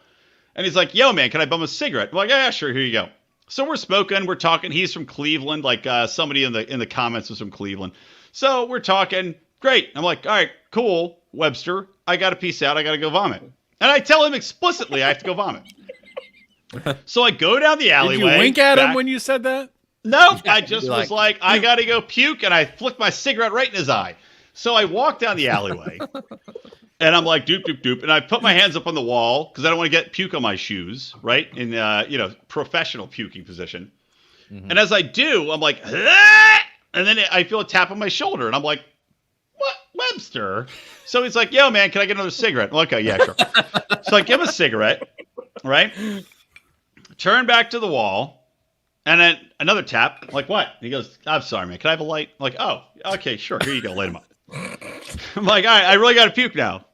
And he's like, yo, man, can I bum a cigarette? I'm like, yeah, sure, here you go. So we're smoking, we're talking. He's from Cleveland, like somebody in the comments was from Cleveland. So we're talking. Great. I'm like, all right, cool, Webster. I got to peace out. I got to go vomit. And I tell him explicitly I have to go vomit. So I go down the Did alleyway. you wink at him back- when you said that? Nope. I just You're was like- like, I got to go puke, and I flicked my cigarette right in his eye. So I walk down the alleyway, and I'm like, doop, doop, doop. And I put my hands up on the wall because I don't want to get puke on my shoes, right? In, professional puking position. Mm-hmm. And as I do, I'm like, "Ah!" And then I feel a tap on my shoulder, and I'm like, what, Webster? So he's like, yo, man, can I get another cigarette? I'm like, okay, yeah, sure. So I give him a cigarette, right? Turn back to the wall, and then another tap. I'm like, what? He goes, I'm sorry, man. Can I have a light? I'm like, oh, okay, sure. Here you go. Light him up. I'm like, all right, I really got to puke now.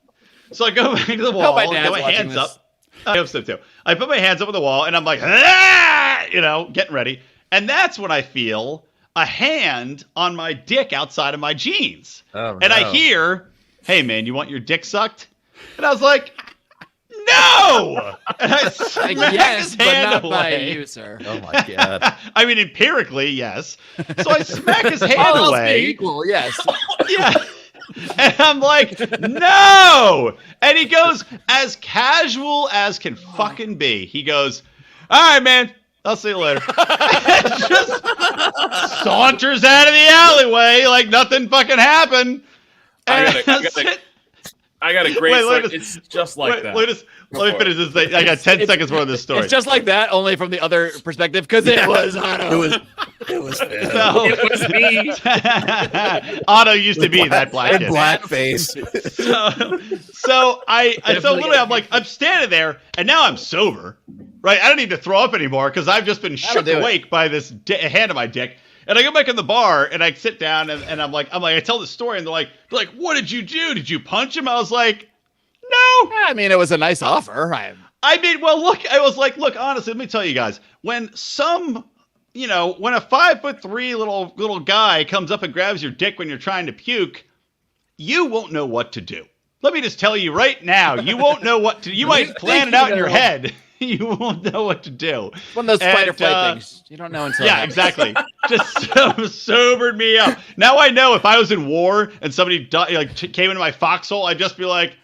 So I go back to the hope wall, my get dad's my watching hands this. up. I hope so too. I put my hands up on the wall, and I'm like, ah! Getting ready. And that's when I feel a hand on my dick outside of my jeans. Oh, and I hear, "Hey, man, you want your dick sucked?" And I was like, "No!" And I smack Yes, his but hand not by away. you, sir. Oh my god. I mean, empirically, yes. So I smack his hand All else away. being equal, yes. Yeah. And I'm like, "No!" And he goes, as casual as can fucking be. He goes, "All right, man. I'll see you later." And just saunters out of the alleyway like nothing fucking happened. And I got a great Wait, story. let us- It's just like that. Let me finish this thing. I got 10 seconds more of this story. It's just like that, only from the other perspective, because it was Otto. It was So- It was me. Otto used to be that black in kid. blackface. So literally, I'm like, I'm standing there, and now I'm sober, right? I don't need to throw up anymore because I've just been shook do it. awake by this hand on my dick. And I go back in the bar, and I sit down, and I'm like, I tell the story, and they're like, "What did you do? Did you punch him?" I was like, "No." I mean, it was a nice offer. I mean, well, look, I was like, look, honestly, let me tell you guys, when when a 5'3" little guy comes up and grabs your dick when you're trying to puke, you won't know what to do. Let me just tell you right now, you won't know what to do. You might plan it out in your head. You won't know what to do. One of those fight or And, flight things. You don't know until. Yeah, exactly. Just sobered me up. Now I know if I was in war and somebody came into my foxhole, I'd just be like,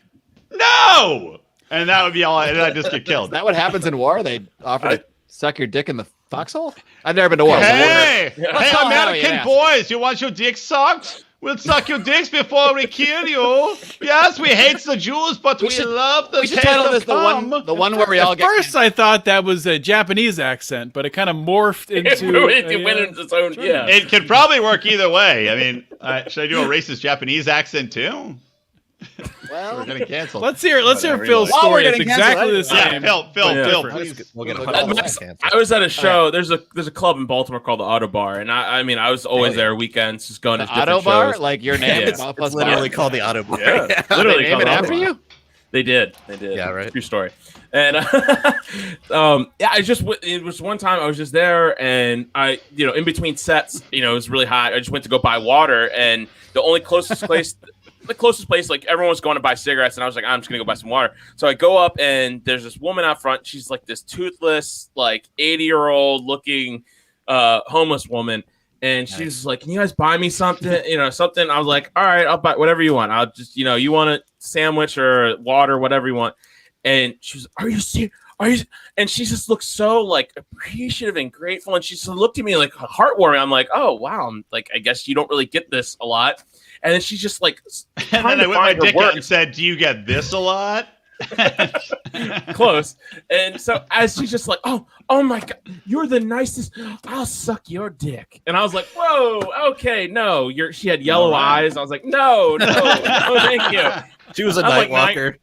"No!" And that would be all, and I'd just get Is killed. that what happens in war? They offer to suck your dick in the foxhole? I've never been to war. Hey, Let's call Howie American and ask. boys, you want your dick sucked? We'll suck your dicks before we kill you. Yes, we hate the Jews, but we love the We should taste title of this cum. the one where we all At get. first, I thought that was a Japanese accent, but it kind of morphed into. It went into its own. Yeah. It could probably work either way. I mean, should I do a racist Japanese accent too? Well, We're getting canceled. Let's hear Phil's While story. we're It's getting canceled, exactly the yeah, same. Phil, different. please. We'll get a Look, couple that's- of I was at a show. There's a club in Baltimore called the Auto Bar, and I mean I was always there weekends, just going the to different auto bar, shows. like your name Yeah. is Bob It's plus literally bar. called the Auto Bar. Yeah, They literally name called it the Auto after Bar. you? They did. Yeah, right. True story. And I just it was one time I was just there, and in between sets, it was really hot. I just went to go buy water, and the only closest place. The closest place, like everyone was going to buy cigarettes, and I was like, I'm just gonna go buy some water. So I go up, and there's this woman out front. She's like this toothless, like 80-year-old looking homeless woman, and she's like, "Can you guys buy me something?" Something. I was like, "All right, I'll buy whatever you want. I'll just, you want a sandwich or water, whatever you want." And she was, "Are you serious? Are you?" And she just looked so like appreciative and grateful, and she just looked at me like heartwarming. I'm like, "Oh wow, I'm like I guess you don't really get this a lot." And then she's just like, And then I whipped my dick out and said, "Do you get this a lot?" Close. And so as she's just like, oh my God, you're the nicest. I'll suck your dick. And I was like, whoa, okay, no. She had yellow eyes. I was like, no, thank you. She was a I'm night like walker.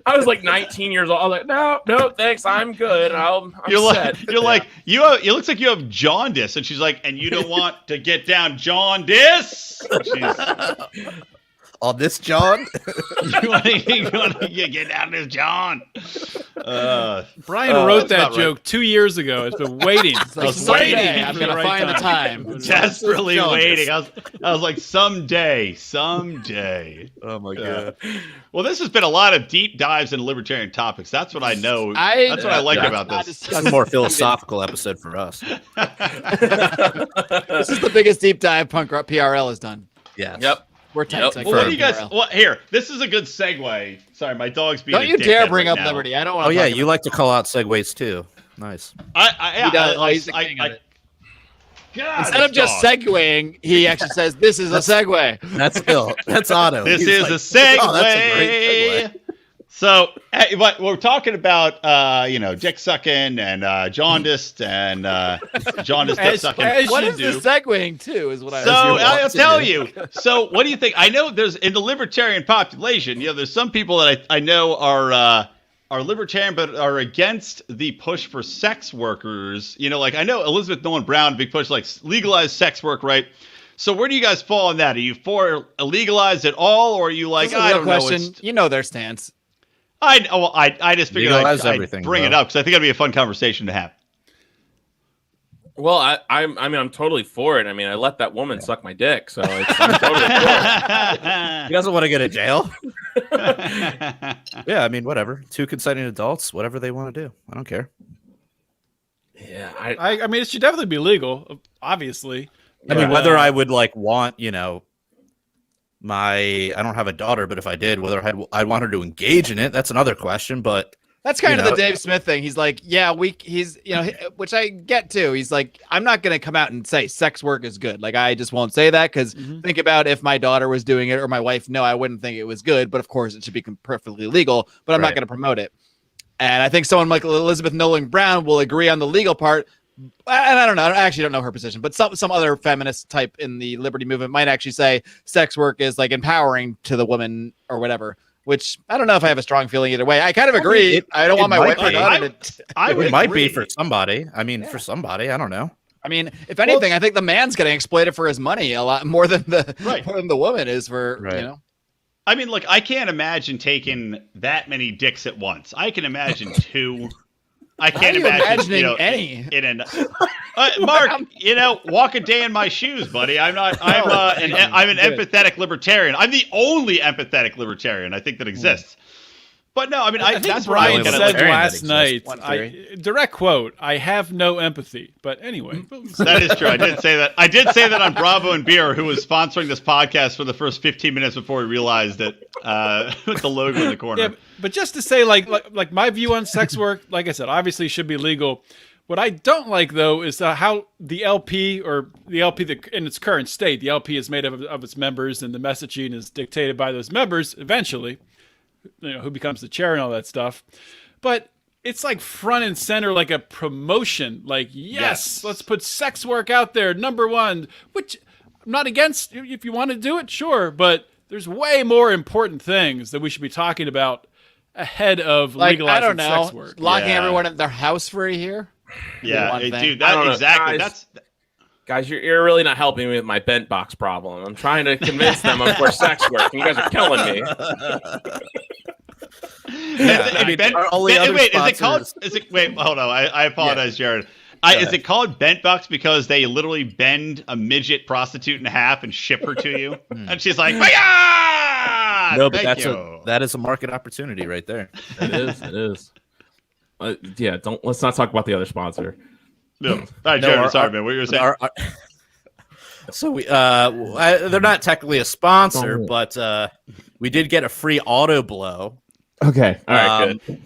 I was like 19 years old. I was like, no, thanks. I'm good. I'm set. It looks like you have jaundice. And she's like, "And you don't want to get down jaundice?" On this, John? You want to get down this John? Brian wrote that's that about joke 2 years ago. It's been waiting. Like, was someday waiting I'm for the gonna right find the time. time. Desperately Jaundice. waiting. I was like, someday. Oh my god. Well, this has been a lot of deep dives into libertarian topics. That's what I know. I- That's what I like Yeah. about Not this. This is a more philosophical episode for us. This is the biggest deep dive punk rock PRL has done. Yes. Yep. We're tight. Yep. tight Well, what do you guys? PRL. Well, here. This is a good segue. Sorry, my dog's being. Don't a you dare dickhead bring right up now. Liberty. I don't want Oh to. yeah, you like to call out segues too. Nice. He does. He's the king of it. God, Instead of this just dog. segueing, he actually says, "This is a segue." That's Phil. That's Otto. This He's is like, a segue. "Oh, that's a great segue." So, but we're talking about, dick sucking and jaundiced and jaundiced dick sucking. as What you is do. the segueing to? Is what I. So you I'll want to tell do. you. So what do you think? I know there's in the libertarian population, there's some people that I know are libertarian but are against the push for sex workers. Like I know Elizabeth Nolan Brown, big push like legalize sex work, right? So where do you guys fall on that? Are you for legalize it all, or are you like, This is a I real don't question. know? You know their stance. I just figured Legalize I'd everything, bring it bro. up because I think it'd be a fun conversation to have. Well, I mean, I'm totally for it. I mean, I let that woman suck my dick, so I'm totally for it. He doesn't want to go to jail. Yeah, I mean, whatever. 2 consenting adults, whatever they want to do. I don't care. Yeah, I mean, it should definitely be legal, obviously. I mean, But, whether I would like want, I don't have a daughter, but if I did, whether I'd want her to engage in it, that's another question. But That's kind of know, the Dave Smith thing. He's like, yeah, he's, which I get too. He's like, I'm not going to come out and say sex work is good. Like, I just won't say that because think about if my daughter was doing it or my wife. No, I wouldn't think it was good. But of course, it should be perfectly legal. But I'm not Right. going to promote it. And I think someone like Elizabeth Nolan Brown will agree on the legal part. And I don't know. I actually don't know her position, but some other feminist type in the liberty movement might actually say sex work is like empowering to the woman or whatever. Which I don't know if I have a strong feeling either way. I kind of agree. I don't want my wife or daughter to. it might be for somebody. I mean, for somebody, I don't know. I mean, if anything, I think the man's getting exploited for his money a lot more than the woman is for I mean, look, I can't imagine taking that many dicks at once. I can imagine 2. I can't imagine any. Mark, walk a day in my shoes, buddy. I'm an empathetic libertarian. I'm the only empathetic libertarian I think that exists. But no, I mean, I think that's what I Brian look at it said like. last night. One theory. Direct quote: "I have no empathy." But anyway, That is true. I did say that. I did say that on Bravo and Beer, who was sponsoring this podcast for the first 15 minutes before we realized it with the logo in the corner. yeah, but just to say, like my view on sex work, like I said, obviously should be legal. What I don't like though is how the LP in its current state, the LP is made up of its members, and the messaging is dictated by those members eventually. Who becomes the chair and all that stuff. But it's like front and center, like a promotion. Like, yes, let's put sex work out there, number 1, which I'm not against. If you want to do it, sure. But there's way more important things that we should be talking about ahead of legalizing I don't know, sex work. locking everyone in their house for a year. Yeah, One thing. dude, I don't know, exactly. guys. Guys, you're really not helping me with my bent box problem. I'm trying to convince them I'm for sex work, and you guys are killing me. Wait, is it called? Wait, hold on. I apologize, Jared. Is it called bent box because they literally bend a midget prostitute in half and ship her to you? And she's like, "Hi-ya! No, but Thank that is a market opportunity right there. It is. Yeah, let's not talk about the other sponsor. No. All right, Jared, sorry, man. What you were saying? So they're not technically a sponsor, but we did get a free auto blow. Okay, all right, good.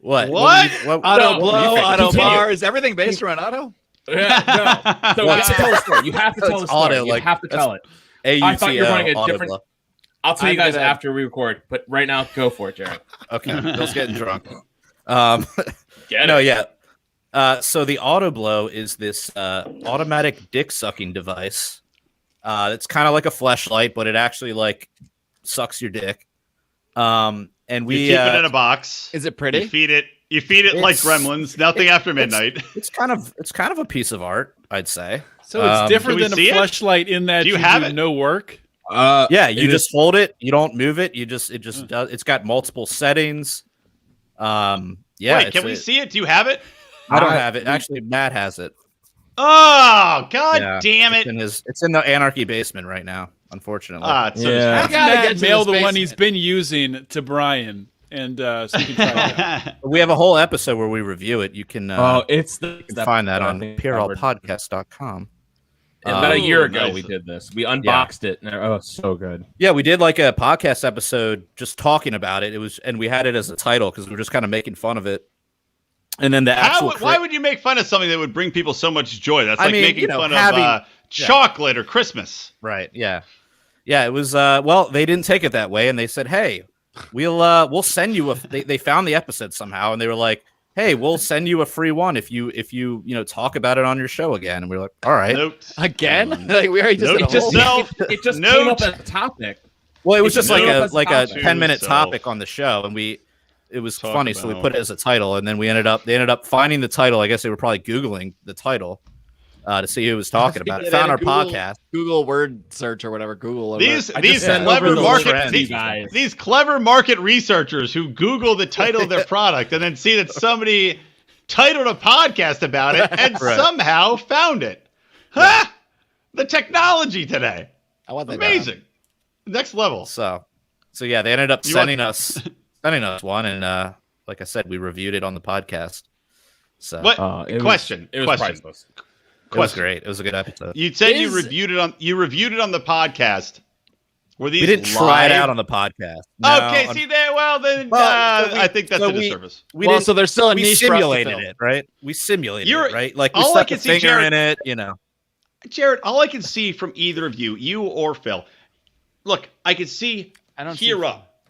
What? Auto blow, auto Continue. bar. Is everything based around auto? Yeah, no. So you have to tell the story. You have to tell the story. auto, You have to tell it. I thought you were running a auto different. blow. I'll tell you I'm guys gonna- after we record, but right now, go for it, Jared. Okay, Bill's getting drunk. Get No, it. yeah. So the auto blow is this automatic dick sucking device. It's kind of like a fleshlight, but it actually like sucks your dick. And we You keep it in a box. Is it You pretty? feed it. You feed it like It's- gremlins. Nothing after midnight. It's kind of a piece of art, I'd say. So it's different Can than we a see it? fleshlight in that Do you have it? no work. Yeah, you It just hold it. You don't move it. It just does. It's got multiple settings. Yeah. Wait, can we see it? Do you have it? I don't have it. Actually, Matt has it. Oh, God Yeah, damn it. It's in the Anarchy basement right now, unfortunately. It's so Yeah. Have gotta Matt get to mail this the one he's basement. been using to Brian, and so you can try it out. We have a whole episode where we review it. You can, It's the. you can find that on PRLpodcast.com. About a year ago, nice. we did this. We unboxed it. And so good. Yeah, we did like a podcast episode just talking about it. And we had it as a title because we were just kind of making fun of it. And then the actual Why would you make fun of something that would bring people so much joy? That's I like mean, making fun having- of chocolate or Christmas. Right. Yeah. Yeah. It was. Well, they didn't take it that way, and they said, "Hey, we'll send you a." They found the episode somehow, and they were like, "Hey, we'll send you a free one if you talk about it on your show again." And we were like, "All right." Nope. Again? Like we already just Note did a to whole- self. It just Note. came up as a topic. Well, it was It's just like note a as topic. 10-minute To topic self. on the show, and it was Talk funny, so we about. put it as a title, and then they ended up finding the title. I guess they were probably Googling the title. to see who was talking about it. They had Found a our Google- podcast. Google word search or whatever. Google. These send clever over the market trends, these, you guys. these clever market researchers who Google the title of their product and then see that somebody titled a podcast about it and Right. somehow found it. Ha! The technology today. I want that. Amazing. Next level. So yeah, they ended up You sending us one, and like I said, we reviewed it on the podcast. So What It question? was question. priceless. it was Question. great. It was a good episode. You said you Is- reviewed it on the podcast. Were these We didn't try it live? out on the podcast. No, Okay, see there. Well, then Well, so we- I think that's so a we- disservice. we Well, didn't. so there's still a We niche for us to simulated fill. it, right? We simulated You're- it, right? Like we all I stuck can a see, finger Jared- in it, you know. Jared, all I can see from either of you or Phil, look, I could see I don't see- here up.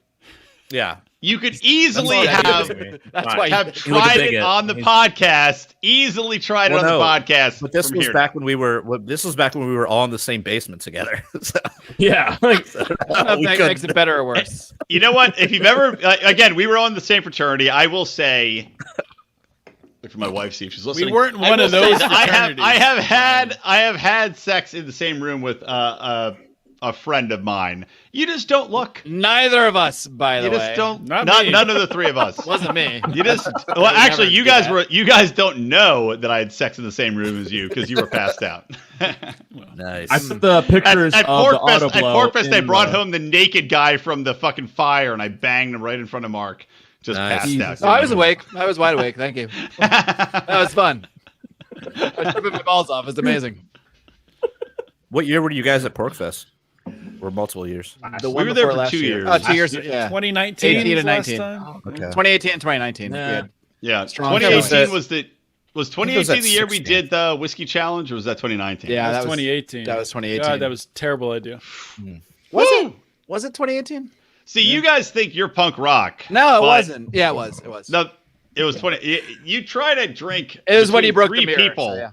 Yeah. You could easily That's all have that is. That's Fine. why. have He was a tried it bigot. on the He's- podcast. Easily tried it Well, on no, the podcast. But this from was here back when we were. This was back when we were all in the same basement together. So, Yeah. Like, I don't know if we that couldn't- makes it better or worse. You know what? If you've ever, again, we were on the same fraternity. I will say, look for my wife, see if she's listening. We weren't I one will of say those that fraternities. I have had sex in the same room with a friend of mine. You just don't look. Neither of us, by the You way. just don't. Not Not me. none of the three of us. Wasn't me. You just. Well, would actually, never you do guys that. were. You guys don't know that I had sex in the same room as you because you were passed out. nice. I put the pictures At of the Porkfest, auto blow. I in brought the- home the naked guy from the fucking fire, and I banged him right in front of Mark. Just Nice. passed Jesus. out. Oh, I was awake. I was wide awake. Thank you. That was fun. I was tripping my balls off. It was amazing. What year were you guys at Porkfest? Or multiple years? The We one were there before for last 2 year. years. Oh, 2 years. Yeah. 2019 18 was to last 19. time. Okay. 2018 and 2019. Yeah. We had- Yeah, Strong 2018 choice. was think it was 2018 at the year we 16. did the whiskey challenge, or was that 2019? Yeah, That was that was 2018. that was 2018. God, that was a terrible idea. Was Woo! it? Was it 2018? See, you guys think you're punk rock. No, it but- wasn't. Yeah, it was. It was. No, it was 20. You try to drink. It was when he between broke the three mirror. people. so yeah.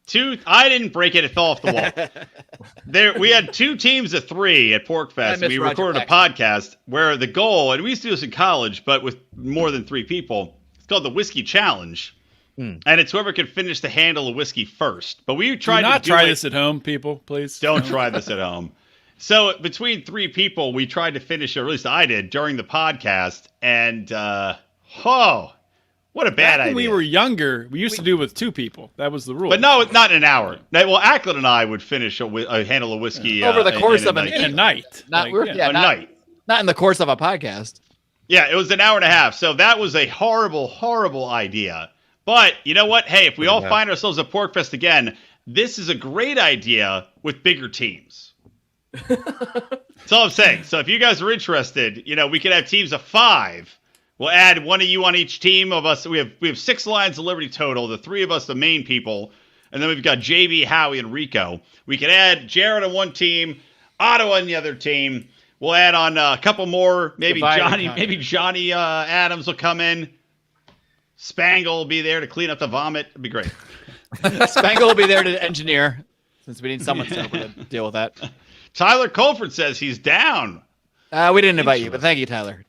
Two. I didn't break it. It fell off the wall. We had 2 teams of 3 at Porkfest. I And miss we Roger recorded a Peck. podcast where the goal, and we used to do this in college, but with more than 3 people. It's called the Whiskey Challenge, and it's whoever can finish the handle of whiskey first. But we Do tried not to do try it- this at home, people, please. Don't try this at home. So between 3 people, we tried to finish it, or at least I did, during the podcast. And, what a bad Back idea. when we were younger, we used to do it with 2 people. That was the rule. But no, not in an hour. Well, Ackland and I would finish a handle of whiskey. Over the course in a of an night. in a night. Not- we're- yeah. A not- night. Not in the course of a podcast. Yeah, it was an hour and a half. So that was a horrible, horrible idea. But you know what? Hey, if we all Yeah. find ourselves at Porkfest again, this is a great idea with bigger teams. That's all I'm saying. So if you guys are interested, we could have teams of 5. We'll add one of you on each team of us. We have 6 Lions of Liberty total. The 3 of us, the main people, and then we've got JB, Howie, and Rico. We could add Jared on one team, Otto on the other team. We'll add on a couple more. Maybe Divide and Johnny. conquer. Maybe Johnny Adams will come in. Spangle will be there to clean up the vomit. It'd be great. Spangle will be there to engineer, since we need someone sober to deal with that. Tyler Colford says he's down. We didn't invite you, but thank you, Tyler.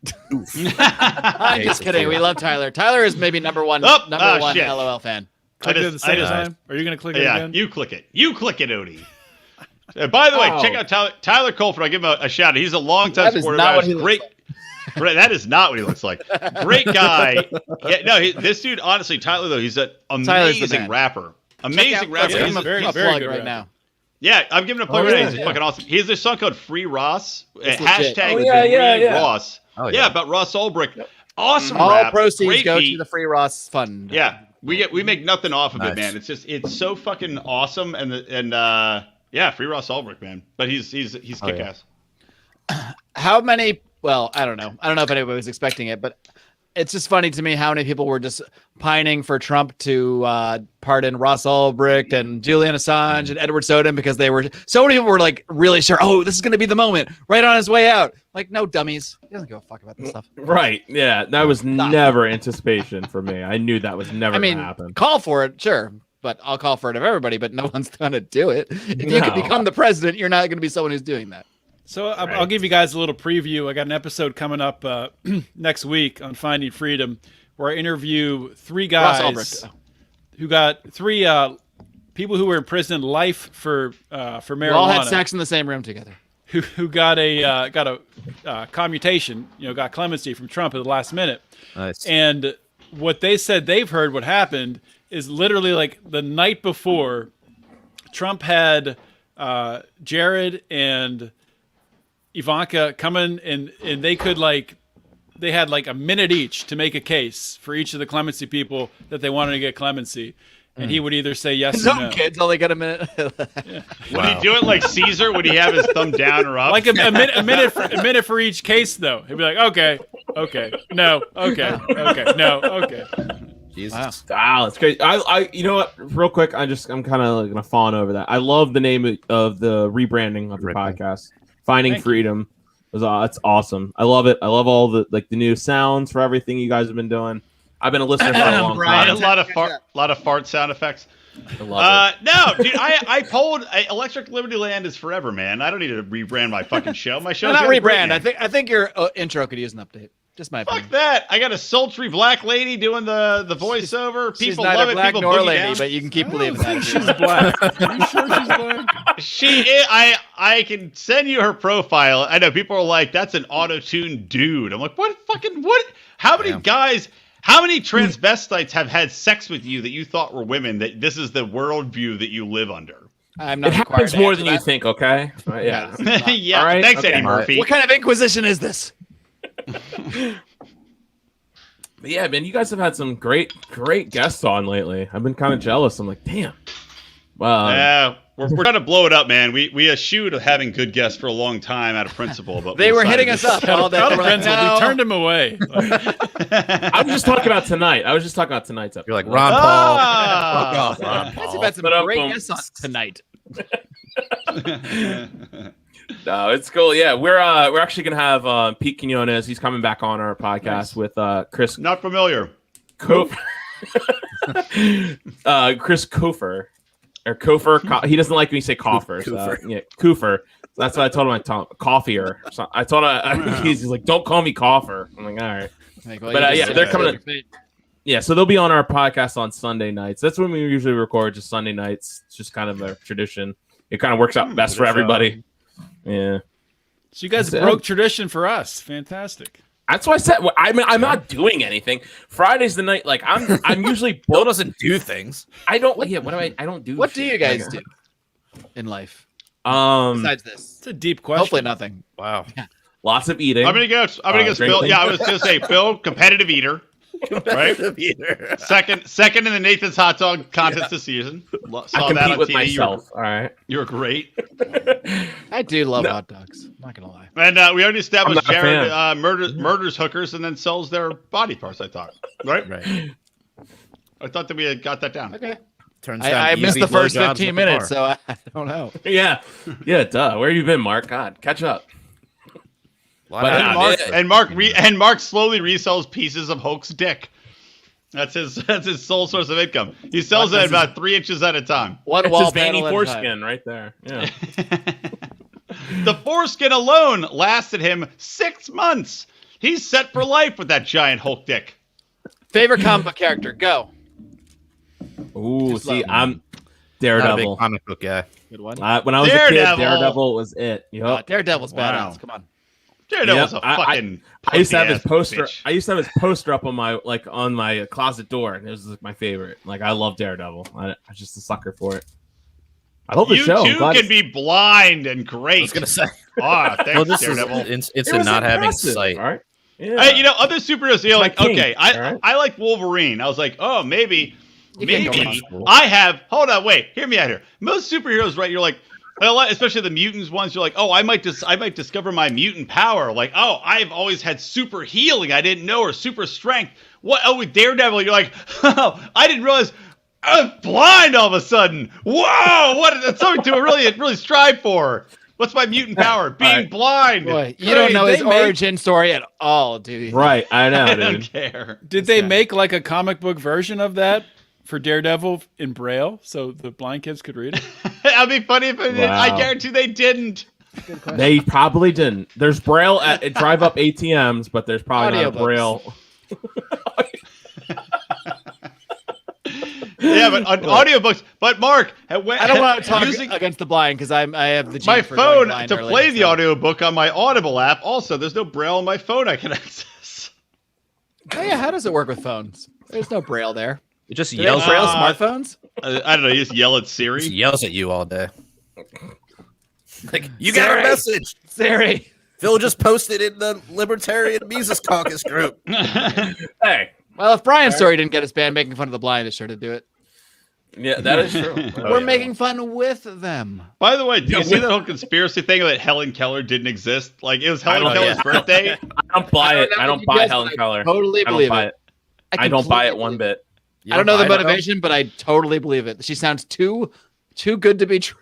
I'm just kidding. We love Tyler. Tyler is maybe number one Oh, shit. LOL fan. Click it at the same just- time. Are you going to click it Yeah, again? you click it. You click it, Odie. By the way, Oh. check out Tyler Colford. I'll give him a shout out. He's a longtime That is supporter. not of what ours. he looks Great. Great. That is not what he looks like. Great guy. Yeah, no, this dude, honestly, Tyler, though, he's an Tyler's the amazing man. rapper. Amazing rapper. Let's Yeah, give He's him a- very, a very plug good right rapper. now. yeah, I'm giving him a plug Oh, right yeah, now. He's yeah. fucking awesome. He has this song called Free Ross. It's legit. Hashtag Oh, yeah, Free yeah. Ross. Oh, yeah. yeah. About Ross Ulbricht. Awesome All rap. proceeds Great go beat. to the Free Ross Fund. Yeah, we make nothing off of it, Nice. man. It's so fucking awesome, and yeah, Free Ross Ulbricht, man. But he's kick yeah. ass. How many? Well, I don't know. I don't know if anybody was expecting it, but it's just funny to me how many people were just pining for Trump to pardon Ross Ulbricht and Julian Assange and Edward Snowden because they were so many people were like really sure. Oh, this is going to be the moment right on his way out. Like, no, dummies. He doesn't give a fuck about this stuff. Right. Yeah. That was never anticipation for me. I knew that was never I mean, going to happen. call for it, sure. But I'll call for it of everybody, but no one's going to do it. If you can No. become the president, you're not going to be someone who's doing that. So I'll give you guys a little preview. I got an episode coming up next week on Finding Freedom, where I interview 3 Ross guys Ulbricht. who got 3 people who were in prison life for marijuana. We all had sex in the same room together. Who got a commutation, got clemency from Trump at the last minute. Nice. And what they said they've heard what happened is literally like the night before, Trump had Jared and Ivanka coming, and they could they had like a minute each to make a case for each of the clemency people that they wanted to get clemency. And he would either say yes or no. Some kids only get a minute. Would he do it like Caesar? Would he have his thumb down or up? Like a minute for each case, though. He'd be like, okay, no, okay, no, okay. Jesus. Wow, that's great. I you know what? Real quick, I'm kind of gonna fawn over that. I love the name of the rebranding of the podcast, Finding Thank Freedom. That's awesome. I love it. I love all the the new sounds for everything you guys have been doing. I've been a listener for a long Brian, time. a lot of fart sound effects. I love it. No, dude, I polled Electric Liberty Land is forever, man. I don't need to rebrand my fucking show. My show's Not got a great rebrand. name. I think your intro could use an update. Just my opinion. Fuck that. I got a sultry black lady doing the voiceover. She's People neither love it. black People nor boogie lady, down. but you can keep believing that. She's black. Are you sure she's black? She is, I can send you her profile. I know people are like, that's an auto-tuned dude. I'm like, what? How many guys, how many transvestites have had sex with you that you thought were women, that this is the worldview that you live under? I'm not It required happens to more answer than you that. think. Okay. Yeah. Yeah, All right, thanks, okay. Eddie Murphy. What kind of inquisition is this? But yeah, man, you guys have had some great guests on lately. I've been kind of jealous. I'm like, damn. Wow. We're trying to blow it up, man. We eschewed having good guests for a long time out of principle, but They we were decided hitting us to- up all day. Out They of were like, principle, no. we turned him away. I'm just talking about tonight. I was just talking about tonight's episode. You're like Ron Paul. Ah! Fuck off, Ron Guys have Paul. had some But, great boom. guests on tonight. No, it's cool. Yeah, we're actually gonna have Pete Quinones. He's coming back on our podcast with Chris Not familiar. Kofer. Chris Kofer. Or Kofer. He doesn't like when you say Coffer. So, Kofer. yeah, Kofer. That's what I told him. I told him Coffier. So I told him he's like, don't call me Coffer. I'm like, all right. Like, well, But, you yeah, just they're said coming it. Yeah, so they'll be on our podcast on Sunday nights. That's when we usually record, just Sunday nights. It's just kind of a tradition. It kind of works out best for everybody. Yeah. So you guys That's it. broke tradition for us. Fantastic. That's why I said I'm not doing anything. Friday's the night. Like I'm usually Bill doesn't do things. I don't. Yeah. What do I don't do? What do shit. you guys do in life Besides besides this? It's a deep question. Hopefully nothing. Wow. lots of eating. I'm gonna go drinking. Bill. Yeah, I was gonna say Bill, competitive eater. Right? Second in the Nathan's hot dog contest this season. I Saw that compete on with TV. myself. All right. You were great. I do love hot dogs. I'm not gonna lie. And we already established I'm not a Jared murders hookers and then sells their body parts, I thought. Right? Right. I thought that we had got that down. Okay. Turns down I missed easy the first blowjobs 15 at the minutes, bar. so I don't know. Yeah. Yeah. Duh. Where you been, Mark? God, catch up. Why But, not? Mark slowly resells pieces of Hulk's dick. That's his sole source of income. He sells it about 3 inches at a time. One It's wall his veiny panel at a time. foreskin right there. Yeah. The foreskin alone lasted him 6 months. He's set for life with that giant Hulk dick. Favorite comic book character? Go. Ooh, Just see, love I'm Not a big Daredevil. comic book guy. Good one. When I was a kid, Daredevil. Daredevil was it. Yep. Daredevil's Wow. badass. Come on. Daredevil's Yep, a I- fucking. I used to have his pussy-ass poster. bitch. I used to have his poster up on my closet door, and it was like my favorite. Like I love Daredevil. I'm just a sucker for it. I love the You show. I'm too glad can it's- be blind and great. I was gonna say. Ah, thanks, Well, this is Daredevil. it's it in was not having impressive, sight. All right. Yeah. Hey, other superheroes, you're like, my king, okay, alright? I like Wolverine. I was like, oh, maybe You can't go maybe wrong. I have. Hold on, wait, hear me out here. Most superheroes, right? You're like, especially the mutants ones. You're like, oh, I might discover my mutant power. Like, oh, I've always had super healing. I didn't know, or super strength. What? Oh, with Daredevil, you're like, oh, I didn't realize I'm blind all of a sudden. Whoa, that's something to really strive for. What's my mutant power? Being Alright. blind. Boy, you don't know they his make- origin story at all, dude. Right. I know, I don't dude. care. Did they guy. make like a comic book version of that for Daredevil in Braille so the blind kids could read it? That'd be funny if it did. I Wow. guarantee they didn't. They probably didn't. There's Braille at drive up ATMs, but there's probably not a Audiobooks. Braille. Yeah, but on audiobooks. But Mark, I don't want to talk using against the blind because I have the gene my for going phone blind to early, play the so. audiobook on my Audible app. Also, there's no Braille on my phone I can access. Oh yeah, how does it work with phones? There's no braille there. It just Do they yells. have braille Uh, smartphones? I don't know. You just yell at It Siri. just yells at you all day. Like, you got Siri. a message. Siri. Phil just posted in the Libertarian Mises Caucus group. Hey, Well, if Brian's story didn't get us banned making fun of the blind, it's sure to do it. yeah, that is true. We're making fun with them. By the way, do you Yeah, see that whole conspiracy thing that Helen Keller didn't exist? Like, it was Helen don't- Keller's yeah. birthday. I don't buy it. I don't buy Yes, Helen I Keller. Totally I don't believe buy it. it. I don't buy it one completely bit. You I don't know the buy it, though? motivation, but I totally believe it. She sounds too good to be true.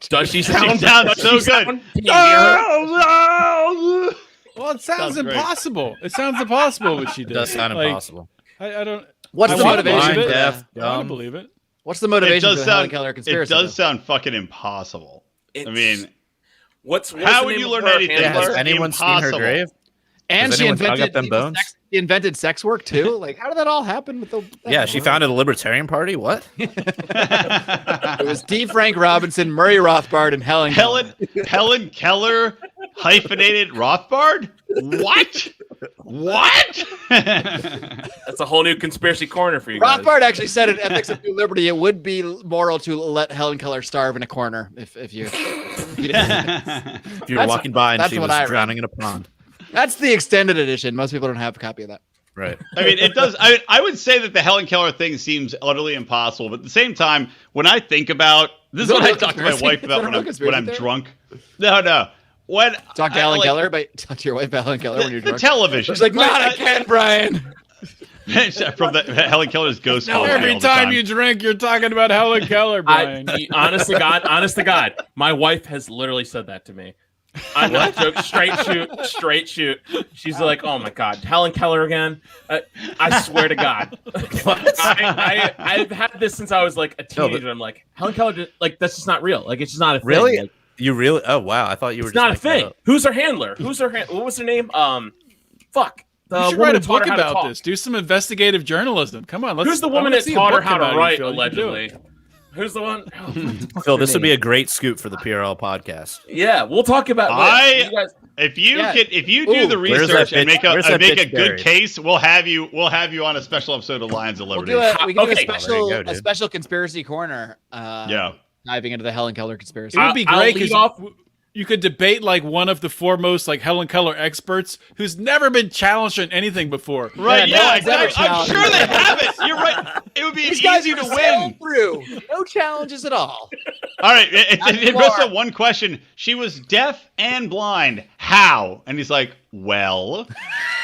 Does she sound? sounds does so she good. sound- Can you hear her? Well, it sounds Sounds great. impossible. It sounds impossible what she It did. does sound Like, impossible. I don't. What's I the wanna motivation? believe for it. the- Deaf, I want to dumb. believe it. What's the It motivation does for the Helen sound. Keller It conspiracy? does sound fucking impossible. I It's- mean, what's how the would name you of learn her anything? Yeah, handler? has It's anyone seen her impossible. grave? And Has she anyone dug invented up them bones? She invented sex work too. Like, how did that all happen with the? Yeah, she founded the Libertarian Party. What? It was D. Frank Robinson, Murray Rothbard, and Helen. Keller. Helen Keller hyphenated Rothbard? What? What? That's a whole new conspiracy corner for you guys. Rothbard actually said in Ethics of New Liberty it would be moral to let Helen Keller starve in a corner if you. If you didn't. If you were walking by and that's she what was I read. drowning in a pond. That's the extended edition. Most people don't have a copy of that. Right. I mean, it does. I would say that the Helen Keller thing seems utterly impossible, but at the same time, when I think about this, is Is what that I a talk to my conspiracy? wife Is about that a when real I'm conspiracy theory? drunk. No. When Talk to I- Helen like, Keller, but talk to your wife about Helen Keller when you're the drunk. television. She's like, not again, Brian. From the Helen Keller's ghost. No, haunt me every all the time you drink, you're talking about Helen Keller, Brian. Honest to God, my wife has literally said that to me. I'm not joking. Straight shoot. She's like, oh my God, Helen Keller again. I swear to God. I've had this since I was like a teenager. I'm like, Helen Keller, like, that's just not real. Like, it's just not a thing. Really? Like, You really? Oh wow! I thought you were. it's just not a making that thing. up. Who's her handler? What was her name? Fuck. The You should woman write a that taught book her how to about talk. this. Do some investigative journalism. Come on, let's. Who's the I woman wanna that see a taught her book how about to you, write, Phil. You can do it. allegedly? Who's the one? Oh, what the fuck's Phil, her this would be name? a great scoop for the PRL podcast. Yeah, we'll talk about I- you guys. If you Yeah. if you do the Where's research that and bitch- make a where's that make a bitch good buried? case, we'll have you on a special episode of Lions of We'll Liberty. do it. We can do Okay. a special, There you go, a dude. special conspiracy corner. Yeah. Diving into the Helen Keller conspiracy. It would be I'll great lead because off- you could debate like one of the foremost like Helen Keller experts who's never been challenged on anything before. Right, Yeah, no yeah, one's ever exactly. I'm challenged sure they her. have it. You're right. It would be These guys easy to are sailed win. through. No challenges at all. All right, Not it rests anymore. on one question. She was deaf and blind. How? And he's like, well,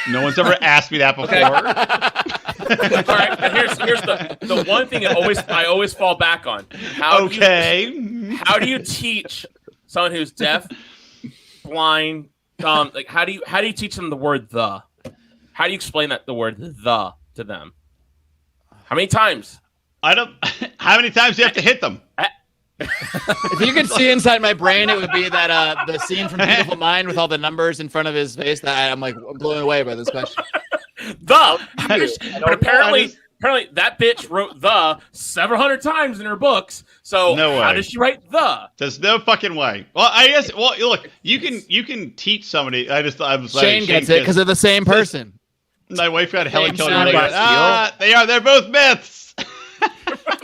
no one's ever asked me that before. All right, and here's the one thing I always fall back on. How do you teach someone who's deaf, blind, dumb? Like how do you teach them the word the? How do you explain the word the to them? How many times? I don't. How many times do you have to hit them? If you could see inside my brain, it would be that the scene from Beautiful Mind with all the numbers in front of his face. That I'm like blown away by this question. But know. apparently that bitch wrote the several hundred times in her books. So No how way. does she write the? There's no fucking way. Well, I guess. Well, look, you can teach somebody. I was Shane gets it because they're the same person. my wife got Helen Same Keller. sounding Like, they're both myths.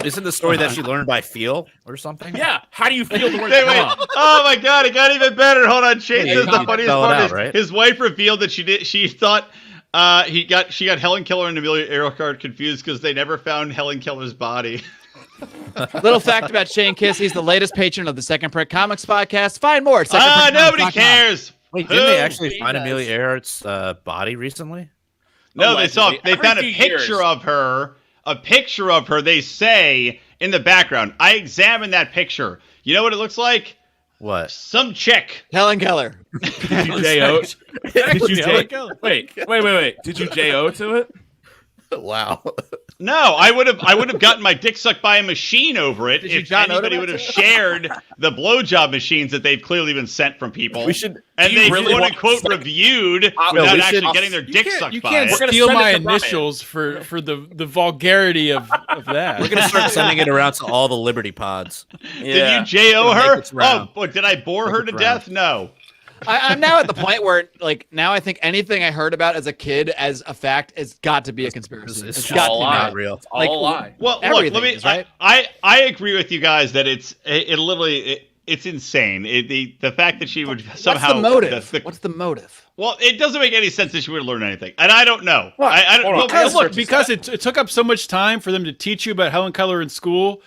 Isn't the story that she learned by feel or something? Yeah. How do you feel the word Wait. the? Oh my god, it got even better. Hold on, Shane Yeah, says you the can funniest spell it part out, is right? his wife revealed that she thought she got Helen Keller and Amelia Earhart confused because they never found Helen Keller's body. Little fact about Shane Kiss: he's the latest patron of the Second Print Comics podcast. Find more at secondprintcomics.com. Nobody cares. Wait, didn't they Who actually find does? Amelia Earhart's body recently? No, Allegedly. they found a Every few years. picture of her. A picture of her, they say, in the background. I examined that picture. You know what it looks like? What? Some chick. Helen Keller. Did you J.O.? Did you Helen J? Keller. Wait. Did you J.O. to it? Wow. No, I would have gotten my dick sucked by a machine over it Did you if John anybody Oda would have that? shared the blowjob machines that they've clearly been sent from people. We should. and do you they really quote want unquote to- reviewed No, without we actually should- getting their dick sucked You by can't it. We're gonna steal send it my to Brian. initials for the vulgarity of that. We're gonna start sending it around to all the Liberty pods. Did you J.O. Make her? its round. Oh, but did I bore her Make to its death? No. I'm now at the point where, like, now I think anything I heard about as a kid as a fact has got to be a conspiracy. It's It's just got to all be lie. not real. It's all Like, a lie. Well, look, Everything let me. is, right? I agree with you guys that it's literally it's insane. The fact that she would somehow What's the motive? the- What's the motive? well, it doesn't make any sense that she would learn anything, and I don't know. What? I don't. Hold on. well, Because look, look, because it took up so much time for them to teach you about Helen Keller in school,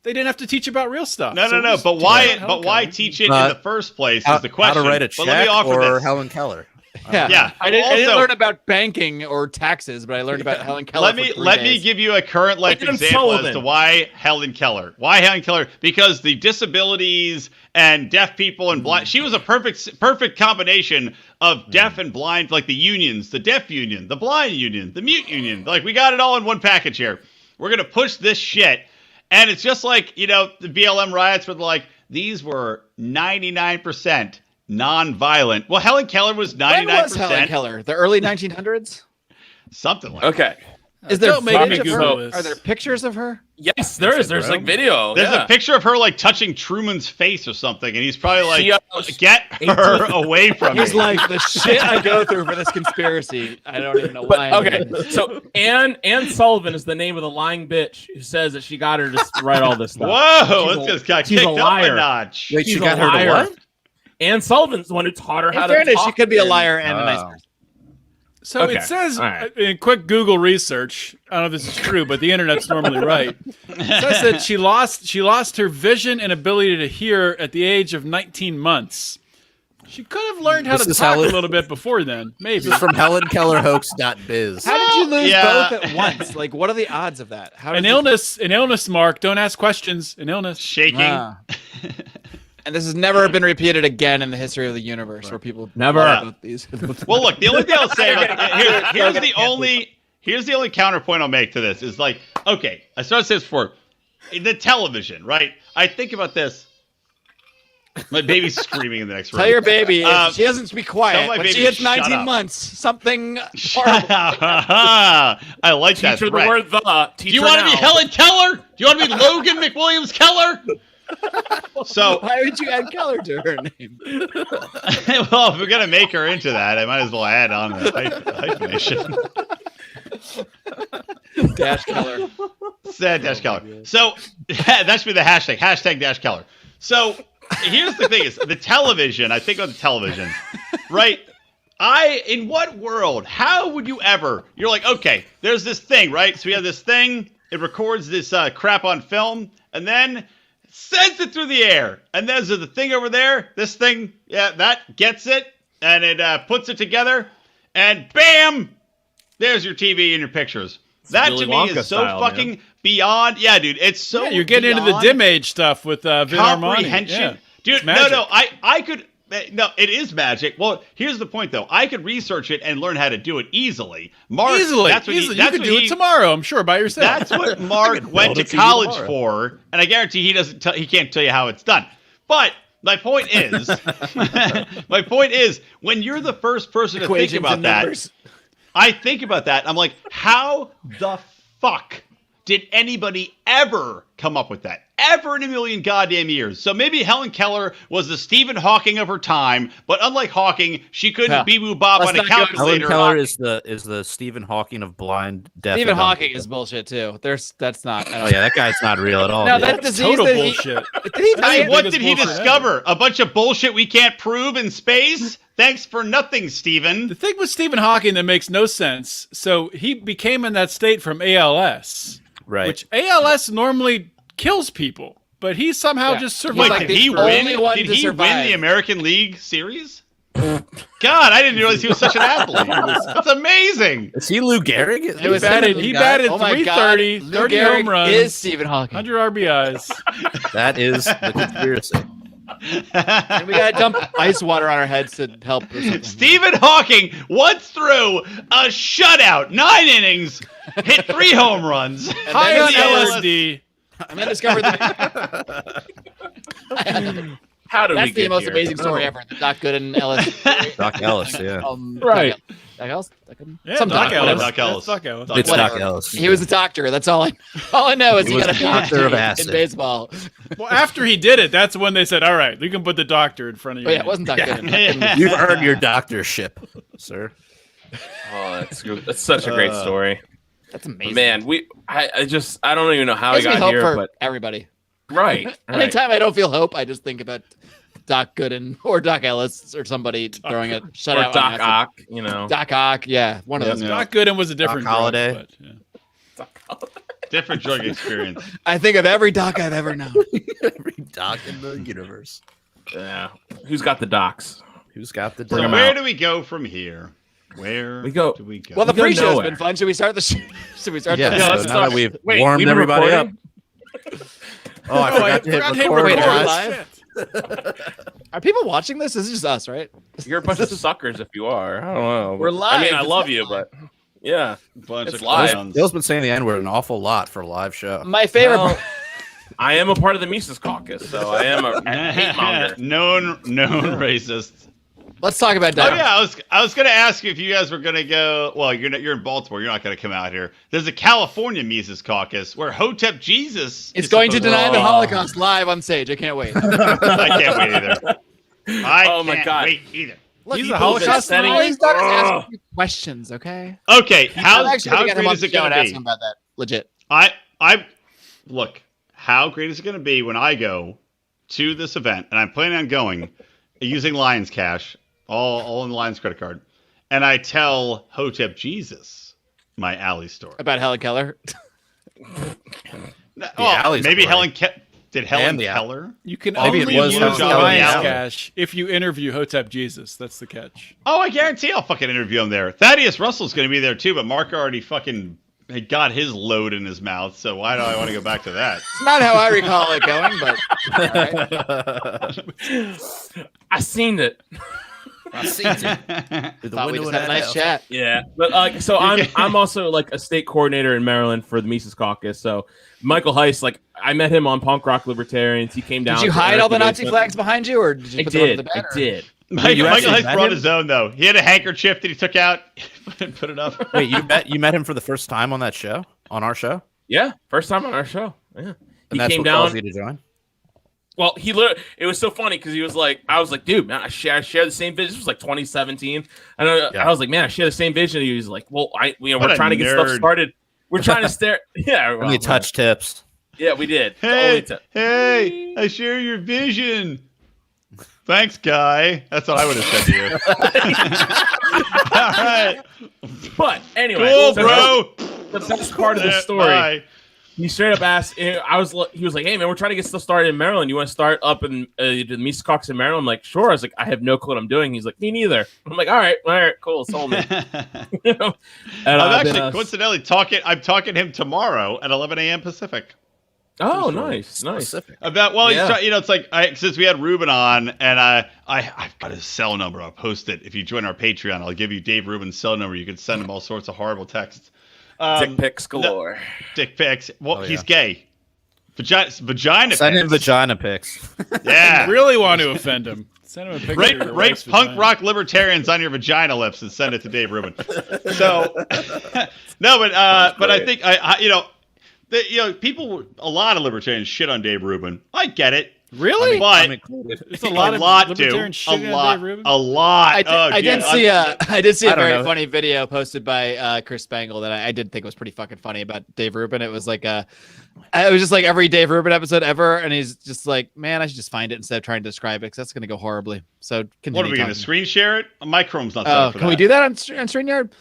they didn't have to teach about real stuff. no, So no, no. just But teach why? about Helen But why Keller. teach it in Uh, the first place How, is the question. how to write a But let me check offer or this. Helen Keller? Yeah. I didn't Also- learn about banking or taxes, but I learned about Helen Keller. Let me for 3 let me days. give you a current life William example as Sullivan. to why Helen Keller. Why Helen Keller? Because the disabilities and deaf people and blind. She was a perfect combination of deaf and blind, like the unions, the deaf union, the blind union, the mute union. Like we got it all in one package here. We're gonna push this shit, and it's just like the BLM riots were like these were 99% non-violent. Well, Helen Keller was When 99%. was Helen Keller? The early 1900s? Something like that. Okay. Is there Don't make me footage of Google her? this. Are there pictures of her? Yes, there is. There's like video. There's yeah. a picture of her like touching Truman's face or something, and he's probably like, She, "Get her away from me." He's like, the shit I go through for this conspiracy. I don't even know But why. I'm okay, doing this. so Ann Sullivan is the name of the lying bitch who says that she got her to write all this stuff. Whoa, She's let's a- just got she's kicked a up a liar. notch. Wait, She's she a got her to liar. what? Ann Sullivan's the one who taught her how In to fairness, talk. she could be a and- liar and a nice Oh. person. So Okay, it says all right. in quick Google research. I don't know if this is true, but the internet's normally right. It says that she lost her vision and ability to hear at the age of 19 months. She could have learned how This to is talk how a it- little bit before then, maybe. This is from HelenKellerHoax.biz. How did you lose Yeah. both at once? Like, what are the odds of that? How An did you- illness, Mark. Don't ask questions. An illness. Shaking. Ah. And this has never been repeated again in the history of the universe, where people Never. lie about these. Well, look, the only thing I'll say about here's the only counterpoint I'll make to this is like, okay, I started to say this before, the television, right? I think about this. My baby's screaming in the next room. Tell your baby Um, if she doesn't be tell quiet. my When she baby hits to shut 19 up. months, something Shut horrible. up. I like Teach that her the threat. word the. Teach Do you her want to be now. Helen Keller? Do you want to be Logan McWilliams Keller? So, Why would you add Keller to her name? well, if we're gonna make her into that, I might as well add on the hyphenation. Dash Keller. Said Dash Keller. So that should be the hashtag. Hashtag Dash Keller. So here's the thing: is the television. I think of the television, right? In what world? How would you ever? You're like, okay, there's this thing, right? So we have this thing. It records this crap on film, and then sends it through the air. And there's the thing over there. This thing, yeah, that gets it, and it puts it together, and bam, there's your TV and your pictures. That Willy to me Wonka is so style, fucking man. beyond. Yeah, dude, it's so. Yeah, you're getting into the beyond dim age stuff with Vin Armani. comprehension. Yeah. Dude, It's no, magic. no, I could. No, it is magic. Well, here's the point, though. I could research it and learn how to do it easily. Mark, Easily. that's what You that's could what do he, it tomorrow, I'm sure, by yourself. That's what Mark build went to it for you college tomorrow. for, and I guarantee he can't tell you how it's done. But my point is, when you're the first person to think Equations about and that, numbers. I think about that. I'm like, how the fuck did anybody ever come up with that? Ever in a million goddamn years? So maybe Helen Keller was the Stephen Hawking of her time, but unlike Hawking, she couldn't Yeah. bee-boo bop Let's on a not go- Helen calculator. Keller is the Stephen Hawking of blind, deaf. Stephen and dumb Hawking people. is bullshit too. That's not. Oh yeah, that guy's not real at all. No, dude. that That's disease total that he, bullshit. did he die? Hey, in- what biggest did he bullshit discover? A bunch of bullshit we can't prove in space? Thanks for nothing, Stephen. The thing with Stephen Hawking that makes no sense. So he became in that state from ALS, right. which ALS normally kills people, but he somehow Yeah. just He's survived. Wait, like did the he only win? one Did to he win survive. the American League Series? God, I didn't realize he was such an athlete. That's amazing. Is he Lou Gehrig? Is It he was bad? batted- him, he guys. batted Oh my 330, God. Lou 30 Gehrig home runs. Is Stephen Hawking? 100 RBIs. That is the conspiracy. And we gotta dump ice water on our heads to help. Or something. Stephen Hawking once threw a shutout, 9 innings, hit 3 home runs. High on discovered- LSD. And then discovered that. How did we That's get the most here? amazing story ever. The Doc Gooden Ellis. Doc Ellis, yeah. Right. Doc Ellis? Doc Gooden? Yeah, Some Doc doc, Ellis. whatever. Doc Ellis. That's Doc Ellis. Doc It's Whatever. Doc Ellis. He was a doctor. That's all I know is He he was got a a doctor of PhD acid. in baseball. Well, after he did it, that's when they said, "All right, we can put the doctor in front of you." But yeah, it wasn't Doc Gooden. You've earned your doctorship, sir. Oh, that's good. That's such a great story. That's amazing. Man, I don't even know how we Gives me got hope here, for but everybody. right. Anytime I don't feel hope, I just think about Doc Gooden or Doc Ellis or somebody throwing a shutout. Or on Doc acid. Ock, you know. Doc Ock, yeah, one of those. Yeah. Doc Gooden was a different Doc Holliday. drug, but, yeah. Different drug experience. I think of every Doc I've ever known. Every doc in the universe. Yeah. Who's got the docs? Who's got the So him where out. do we go from here? Where We go- do we go? Well, the We go pre-show's nowhere. been fun. Should we start the show? Should we start Yeah, the Yeah, so let's now start. that we've Wait, warmed we've been everybody recording? up. Oh, I forgot to hit record. Wait, record. are we guys. live? Are people watching this? This is just us, right? You're a bunch of suckers if you are. I don't know. We're I mean, live. I It's love not you, live. but yeah. Bunch It's of live. clowns. Bill's been saying the N-word an awful lot for a live show. My favorite Well, part. I am a part of the Mises Caucus, so I am a hate monger. known racist. Let's talk about Oh Doc. yeah, I was gonna ask you if you guys were gonna go. Well, you're in Baltimore. You're not gonna come out here. There's a California Mises Caucus where Hotep Jesus It's is going to supposed deny the Oh. Holocaust live on stage. I can't wait. I can't wait either. Oh my can't God. wait either. Look, He's you a people Holocaust just- setting- all he's done is ask Ugh. you questions, okay? Okay, how Actually, we got him great on is the it show and gonna ask be? him about that. Legit. I look. How great is it gonna be when I go to this event and I'm planning on going using Lions Cash, all in the Lions credit card, and I tell Hotep Jesus my alley story. About Helen Keller. Maybe alley story. Did Helen And the alley. Keller? You can Maybe only it was use Hotep Lions Jesus. Cash if you interview Hotep Jesus. That's the catch. Oh, I guarantee I'll fucking interview him there. Thaddeus Russell's going to be there too, but Mark already fucking got his load in his mouth, so why do I want to go back to that? It's not how I recall it going, but all right. I seen it. I seen it. Through the Thought we window just of had a that nice house. chat. Yeah, but so I'm also like a state coordinator in Maryland for the Mises Caucus. So Michael Heiss, like I met him on Punk Rock Libertarians. He came down. Did you to hide all the Anarchy Nazi Basement. flags behind you, or did you I put them under did. the bed? I or- did. Michael actually Heiss met brought him? his own though. He had a handkerchief that he took out and put it up. Wait, you met him for the first time on that show? On our show? Yeah, first time on our show. Yeah, And he that's came what down. caused you to join? Well, he literally, it was so funny because he was like, I was like, dude, man, I share the same vision. This was like 2017. And I was like, man, I share the same vision. He was like, well, What we're a trying to get stuff nerd. started. We're trying to stare. Yeah. And you touch tips. Yeah, we did. Hey, Totally hey, I share your vision. Thanks, guy. That's what I would have said to you. All right. But anyway, Cool, so bro. The best part of the Yeah, story. bye. He straight up asked. He was like, "Hey man, we're trying to get stuff started in Maryland. You want to start up in the Mises Caucus in Maryland?" I'm like, "Sure." I was like, "I have no clue what I'm doing." He's like, "Me neither." I'm like, "All right, cool, sold me." You know? And I'm then, actually coincidentally talking. I'm talking to him tomorrow at 11 a.m. Pacific. oh, nice. Specific. About Yeah. he's trying, it's like since we had Ruben on, and I've got his cell number. I'll post it if you join our Patreon. I'll give you Dave Rubin's cell number. You can send him all sorts of horrible texts. Dick pics galore. Dick pics. Well, Oh, he's yeah. gay. Vagina Send him pics. vagina pics. Yeah. Really want to offend him. Send him a picture. of your Write wife's punk vagina. rock libertarians on your vagina lips and send it to Dave Rubin. So no, but I think people, a lot of libertarians shit on Dave Rubin. I get it. Really? But I'm included. It's a lot of do. libertarians shitting on Dave Rubin? A lot. I did geez. see a I don't very know. funny video posted by Chris Spangle that I did think was pretty fucking funny about Dave Rubin. It was like it was just like every Dave Rubin episode ever, and he's just like, man, I should just find it instead of trying to describe it because that's gonna go horribly. So What are we going to screen share it? My Chrome's not set Oh, up for can that. we do that on StreamYard?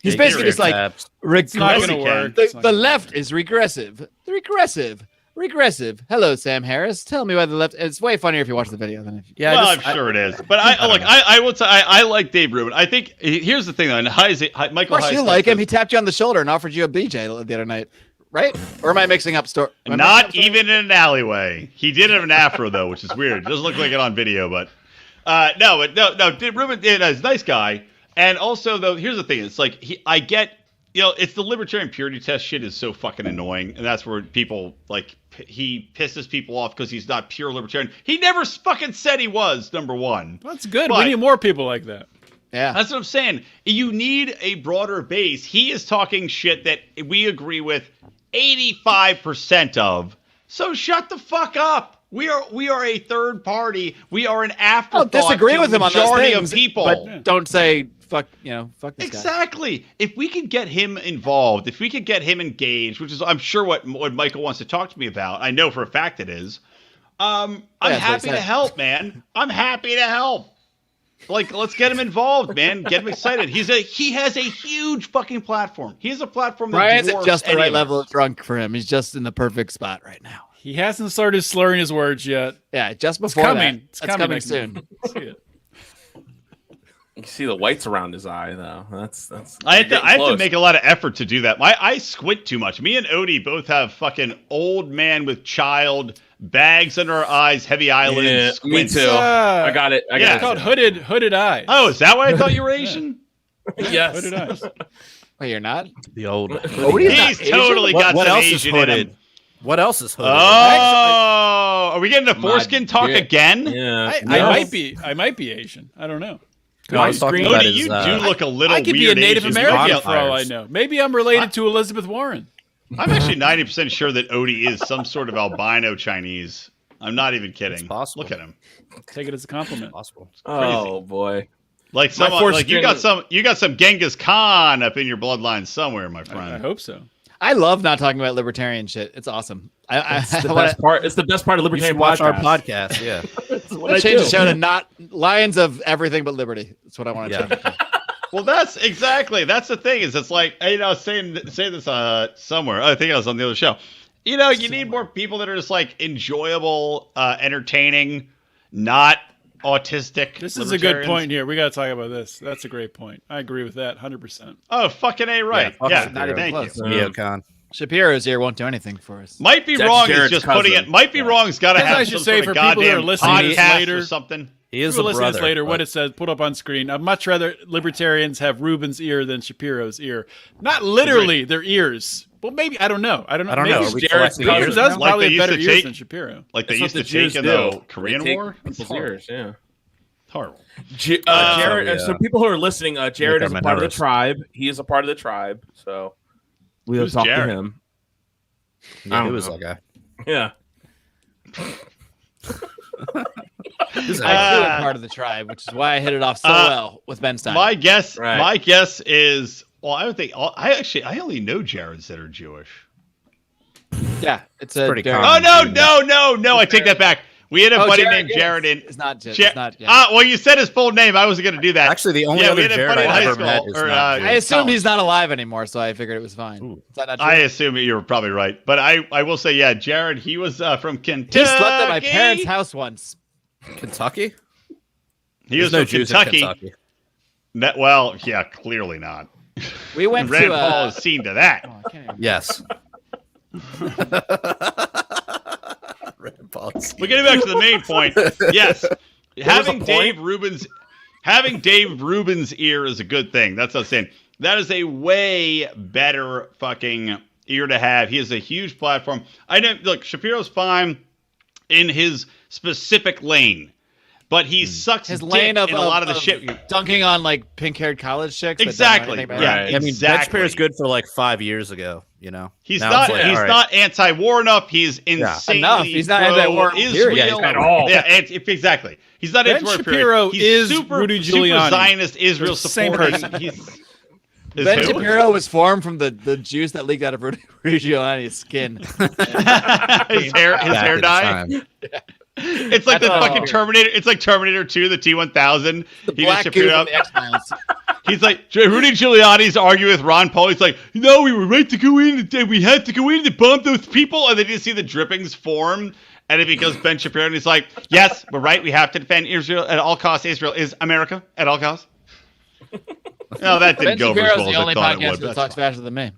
He's Yeah, basically get just like tabs. It's not Yes, going he to can. work. It's the not gonna left work. is regressive. Regressive. Hello, Sam Harris. Tell me why the left. It's way funnier if you watch the video than if you. Yeah, Well, I just- I'm sure it is. But I will say I like Dave Rubin. I think here's the thing though. And Of Michael course, you Heiss like him. says- He tapped you on the shoulder and offered you a BJ the other night, right? Or am I mixing up story? Not even in an alleyway. He did have an afro though, which is weird. It doesn't look like it on video, but no. Dave Rubin is a nice guy. And also though, here's the thing: it's like I get it's the libertarian purity test shit is so fucking annoying, and that's where people like he pisses people off because he's not pure libertarian. He never fucking said he was, number one. That's good. But We need more people like that. Yeah. that's what I'm saying. You need a broader base. He is talking shit that we agree with 85% of. So shut the fuck up. We are a third party. We are an afterthought. Don't disagree to with the him on those majority things, of people. but don't say fuck. Fuck this guy. Exactly. If we could get him involved, if we could get him engaged, which is I'm sure what Michael wants to talk to me about. I know for a fact it is. I'm that's what happy he to said. help, man. I'm happy to help. Like, let's get him involved, man. Get him excited. He has a huge fucking platform. He has a platform that Brian's at dwarfs just the any right of level us. of drunk for him. He's just in the perfect spot right now. He hasn't started slurring his words yet. Yeah, just It's before coming. that. It's That's coming coming I soon. can see it. You can see the whites around his eye, though. That's. I have to close. make a lot of effort to do that. I squint too much. Me and Odie both have fucking old man with child, bags under our eyes, heavy eyelids. Yeah, me squints. too. I got it. I Yeah. got It's called hooded eyes. Oh, is that why I thought you were Asian? it. Yes. Hooded eyes. Wait, you're not? The old. Odie is not He's Asian? totally What, got what some else is Asian in hooded? him. What else is hooded? Oh, are we getting a foreskin talk dick. again? Yeah. I might be Asian. I don't know. No, I was talking Screen- about Odie, his, you do look a little I could weird be a Native Asian. American for all I bonfires. know. Maybe I'm related to Elizabeth Warren. I'm actually 90% sure that Odie is some sort of albino Chinese. I'm not even kidding. It's possible. Look at him. Take it as a compliment. Possible. Oh boy. Like My someone, like you foreskin- got some Genghis Khan up in your bloodline somewhere, my I friend. hope so. I love not talking about libertarian shit. It's awesome. It's the I wanna- best part. It's the best part of You Libertarian should watch our podcast. podcast. Yeah. I change the show to not Lions of everything but liberty. That's what I want to Yeah. change it to. Well, that's the thing is it's like I was saying this somewhere. I think I was on the other show. You need more people that are just like enjoyable, entertaining, not autistic. This is a good libertarians. point here. We got to talk about this. That's a great point. I agree with that 100%. Oh, fucking A, right. fuck Yeah, Shapiro. thank Close. you. Neocon. Shapiro's here won't do anything for us. Might be That's wrong. Is Jared's just cousin. putting it. Might be wrong. It's got to Guess have I some should say sort for of people that are goddamn listening to this podcast later- or something. He is We'll a listen to brother. this later. What but it says, put up on screen. I'd much rather libertarians have Ruben's ear than Shapiro's ear. Not literally their ears. Well, maybe I don't know. I don't know. I don't Maybe know. Are we Jared's collecting cousin. ears does now? Like probably they have better used to ears take- than Shapiro. Like they That's used what to the take Jews in do. the Korean They take War. It's people's horrible. ears, yeah. Horrible. Jared, yeah. so people who are listening, Jared Like is our a part of the Moneros. tribe. He is a part of the tribe, so we have Who's to talk Jared? to him. Yeah, I who don't is know. that guy? Yeah. Who's that I guy? feel part of the tribe, which is why I hit it off so well with Ben Stein. My guess. Right. My guess is. Well, I don't think. I only know Jareds that are Jewish. yeah, it's a pretty Jared. common. Oh no! I take that back. We had a Oh, buddy Jared named is. Jared in. It's not Jared. Ja- It's not Jared. Well, you said his full name. I wasn't going to do that. Actually, the only Yeah, we other had a Jared buddy in I high ever school, met is or, not I Jared. assumed he's not alive anymore, so I figured it was fine. Is that not true? I assume you were probably right, but I will say, yeah, Jared. He was from Kentucky. He slept at my parents' house once. Kentucky? He was There's from no Jews in Kentucky. Kentucky. Well, yeah, clearly not. We went Rand to Paul has seen to that. oh, I can't even- Yes. Rand Paul's. But getting back to the main point, yes, having a Dave Rubin's ear is a good thing. That's what I'm saying. That is a way better fucking ear to have. He has a huge platform. I know. Look, Shapiro's fine in his specific lane, but he sucks His dick lane of in a lot of the shit. dunking on like pink-haired college chicks. that don't know Exactly. anything about Yeah. it. Right. I mean, Exactly. Shapiro's good for like 5 years ago, you know? He's Now not. it's like, He's all right. not anti-war enough. He's insanely Enough. He's not anti-war, Israel. period. Yeah, he's at all. Yeah, exactly. He's not Ben anti-war. Shapiro period. He's is super, Rudy super Giuliani. Zionist Israel They're the same supporting. person. Is Ben who? Shapiro was formed from the juice that leaked out of Rudy Giuliani's skin. his hair Back at the dye. time. It's like the That's fucking all. Terminator. It's like Terminator 2, the T-1000. The He black just goo Shapiro from up. the X-Files. He's like Rudy Giuliani's arguing with Ron Paul. He's like, no, we were right to go in. We had to go in to bomb those people, and then you see the drippings form. And it becomes Ben Shapiro, and he's like, yes, we're right. We have to defend Israel at all costs. Israel is America at all costs. No, that Ben didn't go over as Shapiro's well the as I only thought it podcast would. that That's talks fine. faster than me.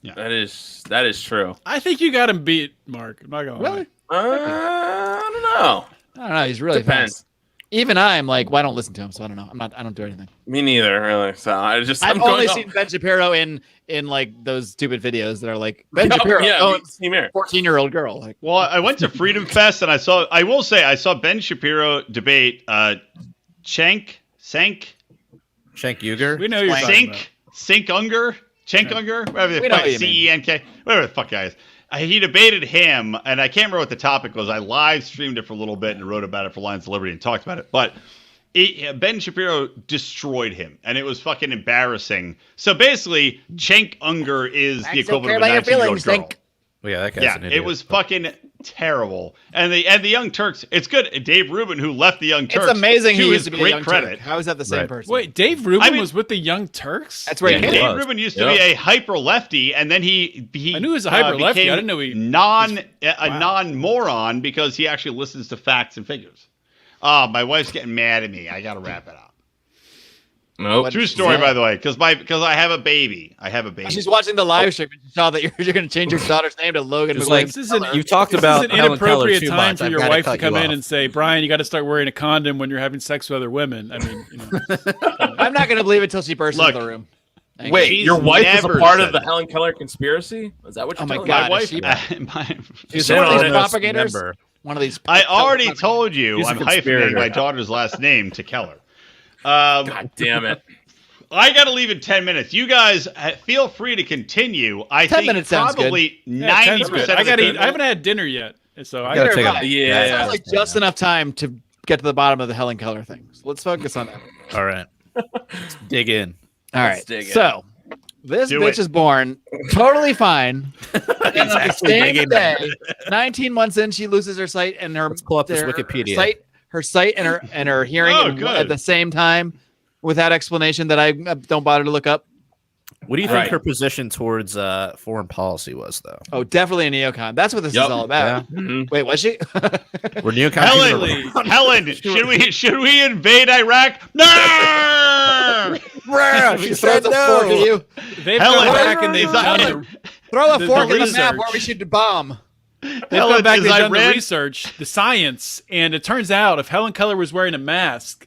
That is true. I think you got him beat, Mark. I'm not gonna lie. Really? I don't know. I don't know. He's really Depends. fast. even I'm like, well, I don't listen to him, so I don't know. I don't do anything. Me neither, really. So I've only seen Ben Shapiro in like those stupid videos that are like Ben Oh, Shapiro yeah, owns same here. 14-year-old girl. Like, Well, I went to Freedom Fest and I saw Ben Shapiro debate Cenk Unger. We know you're talking about. Cenk Unger, whatever We know what the you mean. CENK, whatever the fuck guy is. He debated him, and I can't remember what the topic was. I live streamed it for a little bit and wrote about it for Lions of Liberty and talked about it. But Ben Shapiro destroyed him, and it was fucking embarrassing. So basically, Cenk Unger is the equivalent of a 19-year-old girl. Well, yeah, that guy's an idiot. It was fucking terrible. And the Young Turks, it's good. Dave Rubin, who left the Young Turks, it's amazing to he his used to be a great Young credit. Turk. How is that the same Right. person? Wait, Dave Rubin I mean- was with the Young Turks? That's where he Yeah, came Dave from. Rubin used to be a hyper lefty, and then he I knew he was a hyper lefty. became I didn't know he non-moron because he actually listens to facts and figures. My wife's getting mad at me. I gotta wrap it up. Nope. True story, by the way, because I have a baby. She's watching the live stream and she saw that you're going to change your daughter's name to Logan Just McWilliams. like This isn't, you talked this about is an Helen Keller inappropriate too time much. for I've your gotta wife to cut come you in off. and say, Brian, you got to start wearing a condom when you're having sex with other women. I mean, I'm not going to believe it until she bursts Look, into the room. Wait, She's your wife is a never part said of the that. Helen Keller conspiracy? Is that what you're Oh my telling God. me? my wife, she- she's She's one of these honest propagators. member. One of these. I already told you He's a I'm hyphenating conspirator. my daughter's last name to Keller. God damn it. I got to leave in 10 minutes. You guys feel free to continue. I 10 think minutes sounds probably yeah, 90% 10's good. of I the got to eat. people- I haven't had dinner yet. So I Gotta got take Right. a- Yeah. Sounds like just enough time to get to the bottom of the Helen Keller thing. So let's focus on that. All right, let's dig in. All Let's right. dig in. So this Do bitch it. is born totally fine. And on the actually same digging day, 19 months in, she loses her sight and her Let's pull up this her Wikipedia. her sight and her hearing Oh, at good. the same time, without explanation that I don't bother to look up. What do you think Right. her position towards foreign policy was, though? Oh, definitely a neocon. That's what this Yep. is all about. Mhm. Wait, was she? Were neocons Helen, should we invade Iraq? No! She throws a fork at you. They've Helen, gone back and they've done Helen. Throw a The fork in the research. map where we should bomb. They've Helen, gone back, is they've done the Iran- research, the science, and it turns out if Helen Keller was wearing a mask,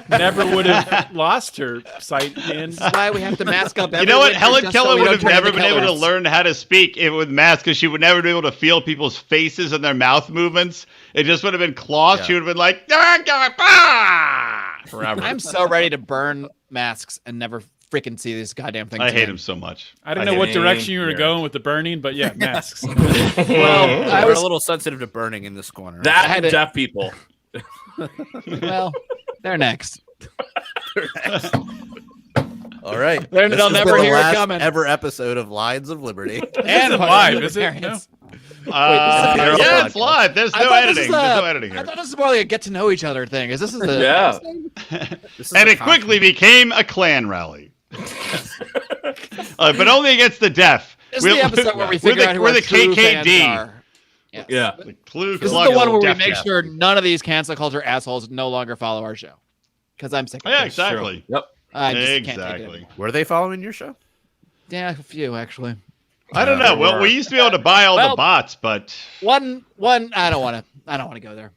never would have lost her sight. And That's why we have to mask up. You know what? every winter Helen just so Keller we would don't have turn never into been able to killers. learn how to speak with masks because she would never be able to feel people's faces and their mouth movements. It just would have been cloth. Yeah. She would have been like, "Ah!" Forever. I'm so ready to burn masks and never freaking see these goddamn things. I hate again. him so much. I don't know what hate direction you were here. going with the burning, but yeah, masks. Well, I We're was a little sensitive to burning in this corner. That I had and to- deaf people. well, they're next. All right. They'll This has never been the hear it last coming. Ever episode of Lions of Liberty. And Fucking live, is it? No? Libertarians. Yeah, it's live. There's I no thought this editing. is There's no editing I here. thought this was more like a get to know each other thing. Is this is the Yeah. This is And a it quickly became a Klan rally. But only against the deaf. This is the episode where we figure out who we're our the true fans KKD. are. Yes. Yeah. The Ku This is Klux the one where we Deaf make Deaf. sure none of these cancel culture assholes no longer follow our show. Because I'm sick of Yeah, this. exactly. Yep. I just can't take it Exactly. anymore. Were they following your show? Yeah, a few actually. I don't know. Well, we used to be able to buy all Well- the bots, but One. I don't want to go there.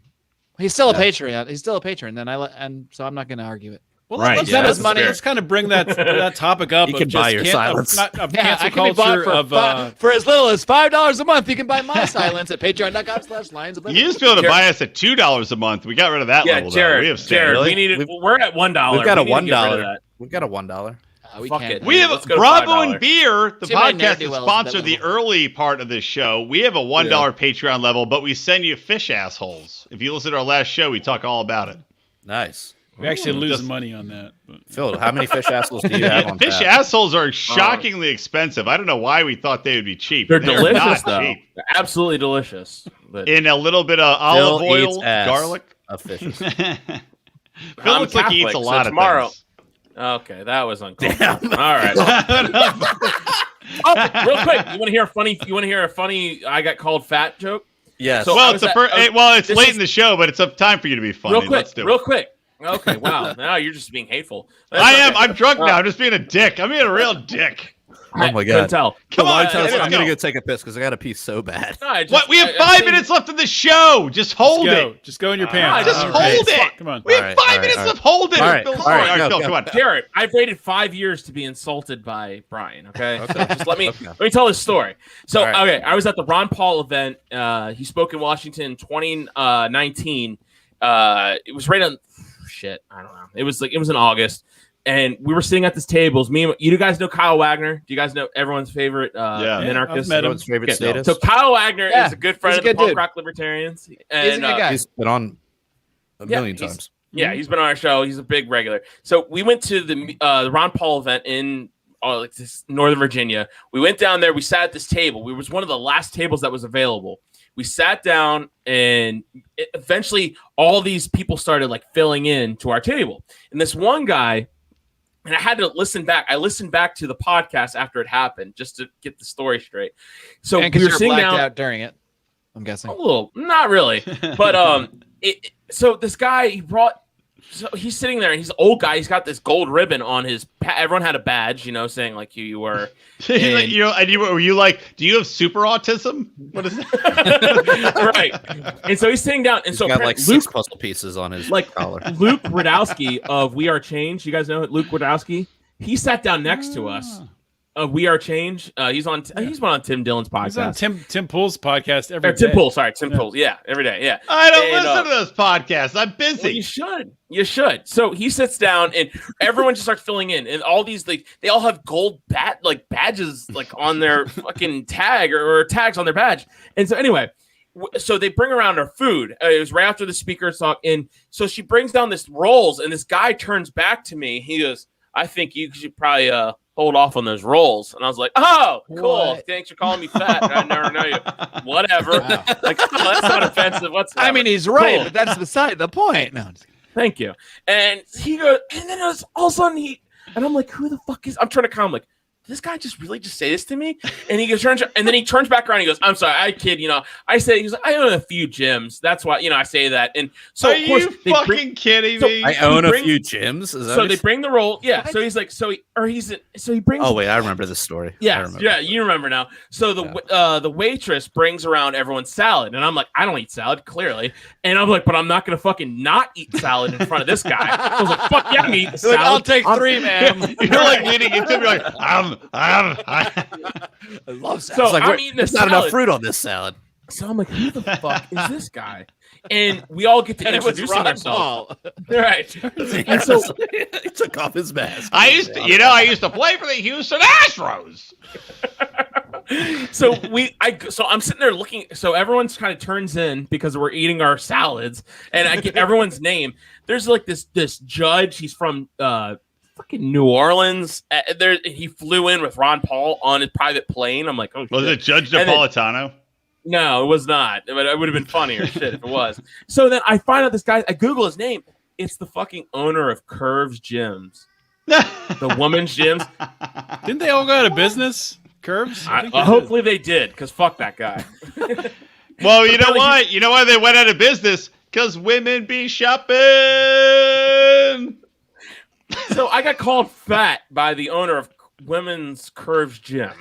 He's still a Patreon. He's still a patron. And so I'm not going to argue it. Well, Right, let's, yeah, let's, that's fair. let's kind of bring that topic up. You of can buy just your can- silence. of Yeah, cancel I can be bought culture for, of for as little as $5 a month. You can buy my silence at patreon.com/Lions of you Liberty. used to be able to Jared- buy us at $2 a month. We got rid of that Yeah, level. Jared. though. We have Jared, standard. we need it. We've- We're at $1. We've got a We need to get rid of $1. that. We've got a $1. We Fuck can't. it. We have Let's go to Bravo $5. and Beer, the Too many podcast that ne'er-do-wells sponsor that the level. early part of this show. We have a $1 Patreon level, but we send you fish assholes. If you listen to our last show, we talk all about it. Nice. we actually lose Just- money on that. But. Phil, how many fish assholes do you have on Fish tap? assholes are shockingly expensive. I don't know why we thought they would be cheap. They're They're delicious, not though. cheap. They're absolutely delicious. But In a little bit of Phil olive eats oil, ass garlic. of fishes. Phil I'm looks like he eats Catholic, a lot so of tomorrow. things. Okay, that was uncomfortable. All right. Oh, real quick, you want to hear a funny? You want to hear a funny? I got called fat joke. Yes. So- Well, I it's was the at- first. I was- Well, it's this late is- in the show, but it's up time for you to be funny. Real quick. Let's do Real it. quick. Okay. Wow. Now you're just being hateful. That's I am. okay. I'm drunk now. I'm just being a dick. I'm being a real dick. Oh my Couldn't god! tell. Come on, Let's let's I'm gonna go. go take a piss because I got to pee so bad. No, I just- What? We have I 5 think- minutes left of the show. Just hold it. Just go in your No, pants. Just All hold right. it. Come on. We have All right, 5 all right, minutes all left. Hold it. All right, Phil, all sorry. right, All right, go, Phil, go. come on. Garrett, I've waited 5 years to be insulted by Brian. Okay, Okay. So just let me Okay. let me tell this story. So All right. okay, I was at the Ron Paul event. He spoke in Washington in 2019. It was right on shit. I don't know. It was in August, and we were sitting at this tables. You guys know Kyle Wagner? Do you guys know everyone's favorite Yeah. minarchist? I've met him. Everyone's favorite Okay, status. So Kyle Wagner Yeah, is a good friend he's of a the good Punk dude. Rock Libertarians. He's And, a good guy. He's been on a million he's- times. Yeah, he's been on our show. He's a big regular. So we went to the Ron Paul event in Northern Virginia. We went down there. We sat at this table. We was one of the last tables that was available. We sat down, and eventually all these people started filling in to our table. And this one guy, and I had to listen back. I listened back to the podcast after it happened just to get the story straight. So And we because were you're sitting blacked down. out during it, I'm guessing. A little, not really, but so this guy so he's sitting there and he's an old guy. He's got this gold ribbon on his. Everyone had a badge, saying who you were. And, Were you like, do you have super autism? What is that? right. And so he's sitting down, and He's so got like Luke, 6 puzzle pieces on his like collar. Luke Radowski of We Are Change. You guys know Luke Radowski? He sat down next to us. We Are Change. He's been on Tim Dillon's podcast. He's on Tim Pool's podcast every Or Tim day. Pool, sorry, Tim Pool. Yeah, every day. Yeah. I don't And, listen to those podcasts. I'm Well, busy. you should. You should. So he sits down, and everyone just starts filling in, and all these they all have gold badges on their fucking tag or tags on their badge. And so anyway, so they bring around our food. It was right after the speaker talk, and so she brings down this rolls, and this guy turns back to me. He goes, "I think you should probably hold off on those rolls." And I was like, "Oh, cool. What? Thanks for calling me fat. I never know you. Whatever." Wow. That's not offensive whatsoever. I mean, he's right, Cool. but that's beside the point. No, I'm just kidding. Thank you. And he goes, and then it was all of a sudden and I'm like, who the fuck is? I'm trying to calm, did this guy just really just say this to me? And he goes, and then he turns back around. And he goes, "I'm sorry, I kid. I say, he's like, I own a few gyms. That's why, I say that." And so Are of course you they fucking kidding so me? I own a bring- few gyms. Is that so what they he bring the roll. Yeah. So he's like, so he brings. Oh wait, I remember this story. I Yeah, remember. yeah, you remember now. So the waitress brings around everyone's salad, and I'm like, I don't eat salad, clearly. And I'm like, but I'm not gonna fucking not eat salad in front of this guy. I was like, fuck yeah, I'm gonna eat the You're salad. like, I'll take 3, ma'am. You're leaning into me I love So salad. It's like, I'm we're- eating there's this not enough salad. fruit on this salad. So I'm like, who the fuck is this guy? And we all get to And it was introducing Ron ourselves. Paul. Right. And so He took off his mask. I used to play for the Houston Astros. so I'm sitting there looking. So everyone's kind of turns in because we're eating our salads, and I get everyone's name. There's this judge. He's from fucking New Orleans. He flew in with Ron Paul on his private plane. I'm like, oh, Was shit. it Judge And then- Napolitano? No, it was not. But it would have been funnier shit if it was. So then I find out this guy. I Google his name. It's the fucking owner of Curves Gyms, the women's gyms. Didn't they all go out of business? Curves? I think they did. Hopefully they did, because fuck that guy. Well, you know Apparently why? You know why they went out of business? Because women be shopping. So I got called fat by the owner of Women's Curves Gym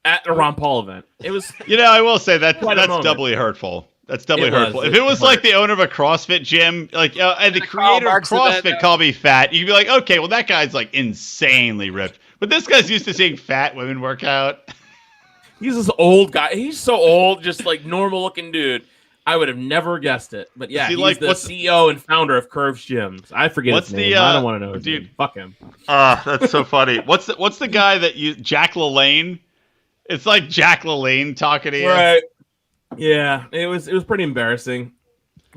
at a Ron Paul event. It was I will say that Quite a that's moment. doubly hurtful. That's doubly It was. hurtful. If It it was hurt. like the owner of a CrossFit gym, and the Karl creator of Marx CrossFit event. called me fat, you'd be like, okay, well that guy's insanely ripped. But this guy's used to seeing fat women work out. he's this old guy. He's so old, just normal looking dude. I would have never guessed it. But yeah, Is he he's the what's- CEO and founder of Curves Gyms. I forget What's his name. the, I don't want to know his dude- name. Fuck him. That's so funny. What's the guy that Jack LaLanne? It's like Jack LaLanne talking to you. Right. Yeah, it was pretty embarrassing.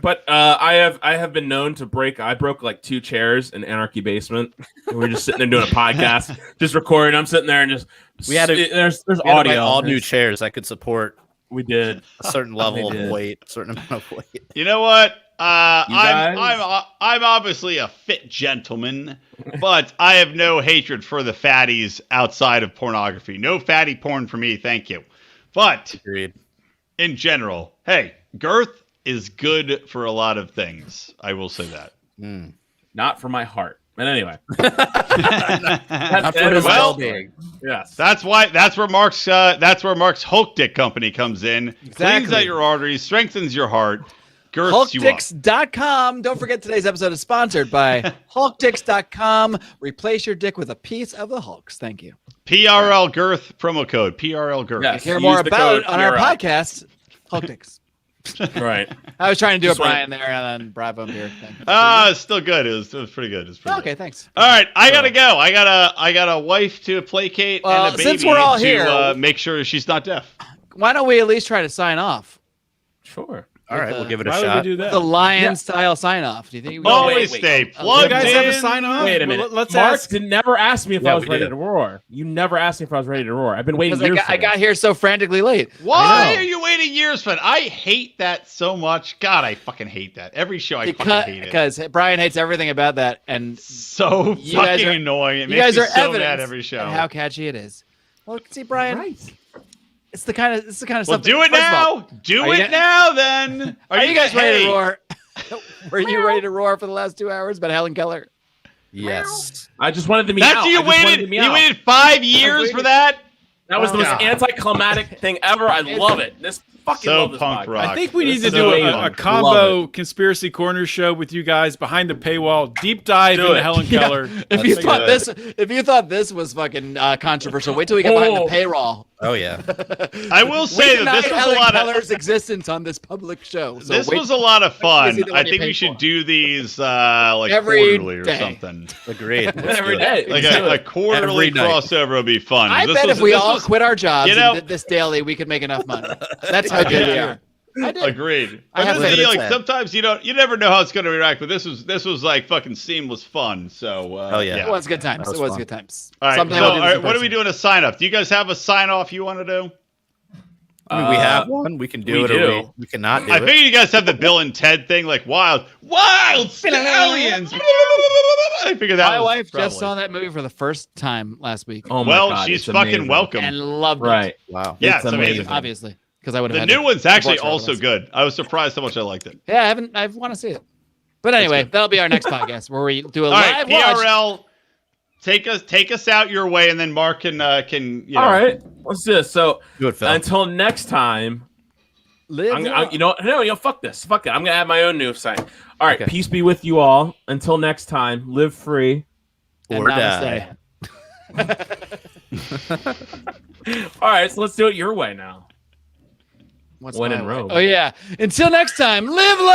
But I have been known to break. I broke 2 chairs in Anarchy Basement. And we're just sitting there doing a podcast, just recording. I'm sitting there and just We had to- there's We had to buy audio. all new chairs that could support We did. a certain level did. of weight, a certain amount of weight. You know what? I'm guys? I'm obviously a fit gentleman, but I have no hatred for the fatties outside of pornography. No fatty porn for me, thank you. But Agreed. in general, hey, girth is good for a lot of things. I will say that. Not for my heart. And anyway, Not for his Well, well-being. yes. That's where Mark's Hulk Dick Company comes in. Cleans Exactly. out your arteries, strengthens your heart, girths you up. Hulkdicks.com. Don't forget today's episode is sponsored by Hulkdicks.com. Replace your dick with a piece of the Hulk's. Thank you. PRL Girth promo code. PRL Girth. Yes. Hear Use more the about code it on our PRL. podcast, Hulkdicks. Right. I was trying to do Just a wanna- Brian there and then Bravo beer thing. It's still good. It was pretty good. It was pretty Okay, good. thanks. All right, I gotta go. I got a wife to placate Well, and a baby since we're all to here- make sure she's not deaf. Why don't we at least try to sign off? Sure. All right, we'll give it a Why would shot. we do that? The lion style sign off. Do you think we Always wait. stay You plugged guys in. have a sign off? Wait a Well, minute. let's Mark ask. never asked me if Yeah, I was we ready did. to roar. You never asked me if I was ready to roar. I've been waiting Because years. I got here so frantically late. Why know. are you waiting years for it? I hate that so much. God, I fucking hate that. Every show I fucking hate it. Because Brian hates everything about that, and So You guys fucking are- annoying. It you makes guys me are so evidence mad every show. of how catchy it is. Well, see, Brian, Right. it's the kind of Well, stuff. do it first of all, now. Do are you it now, then. Are you guys ready to hey, roar? Were you ready to roar for the last 2 hours about Helen Keller? Yes. I just wanted to meow. That's you I just wanted waited. to meow. You waited 5 years for that. That was the most God. anticlimactic thing ever. I love it. This fucking So love this punk podcast. rock. I think we need This to is do amazing. a Love combo it. conspiracy corner show with you guys behind the paywall, deep dive Do into it. Helen Yeah. Keller. If you Let's thought do this, if you thought this was fucking controversial, wait till we get behind the Oh. paywall. Oh yeah. I will We say that denied this was a Helen lot of. Keller's existence on this public show. So This wait- was a lot of fun. see the one I you think we paid should for. do these like Every quarterly or day. something. Agreed. Let's Every do it. day. Like Let's do a it. quarterly Every night. crossover would be fun. I This bet was- if we this all was- quit our jobs you know- and did this daily, we could make enough money. That's how good we are. I did. Agreed. I have But this faith. is, like, sometimes you never know how it's going to react. But this was like fucking seamless fun. So Oh, yeah. It was good times. That was It was fun. good times. All right. Someday So we'll do this in what are we person. doing a sign off? Do you guys have a sign off you want to do? I mean, we have one. We can do we it. Or do. we cannot do I it. figured you guys have the Bill and Ted thing, like wild stallions. I figured that My was wife probably. just saw that movie for the first time last week Oh my Well, God, she's it's fucking amazing. welcome. and loved Right. Wow. Yeah, It's it's amazing. amazing. Obviously, because I would have The had new to one's actually watch her also otherwise. good. I was surprised how much I liked it. Yeah, I want to see it. But anyway, good. that'll be our next podcast where we do a All right, live watch. PRL, take us out your way, and then Mark can you know. All right. Let's do this. So Do it, Phil. until next time, Live fuck this. Fuck it. I'm gonna add my own new sign. All right. Okay. Peace be with you all. Until next time, live free. and Or namaste. die. All right. So let's do it your way now. What's When my in way? Rome. Oh yeah. Until next time, live long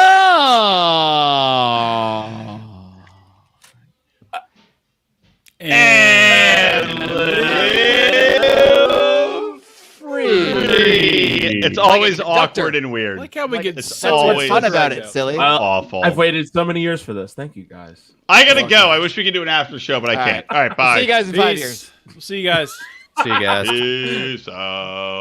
And live free. It's always Like a conductor. awkward and weird. Like how we get it's so That's what's always fun about dragged it, out. silly. awful. I've waited so many years for this. Thank you guys. I gotta go. I wish we could do an after show, but I All can't. All right, bye. See you guys in 5 Peace. years. We'll see you guys. See you guys. Peace out.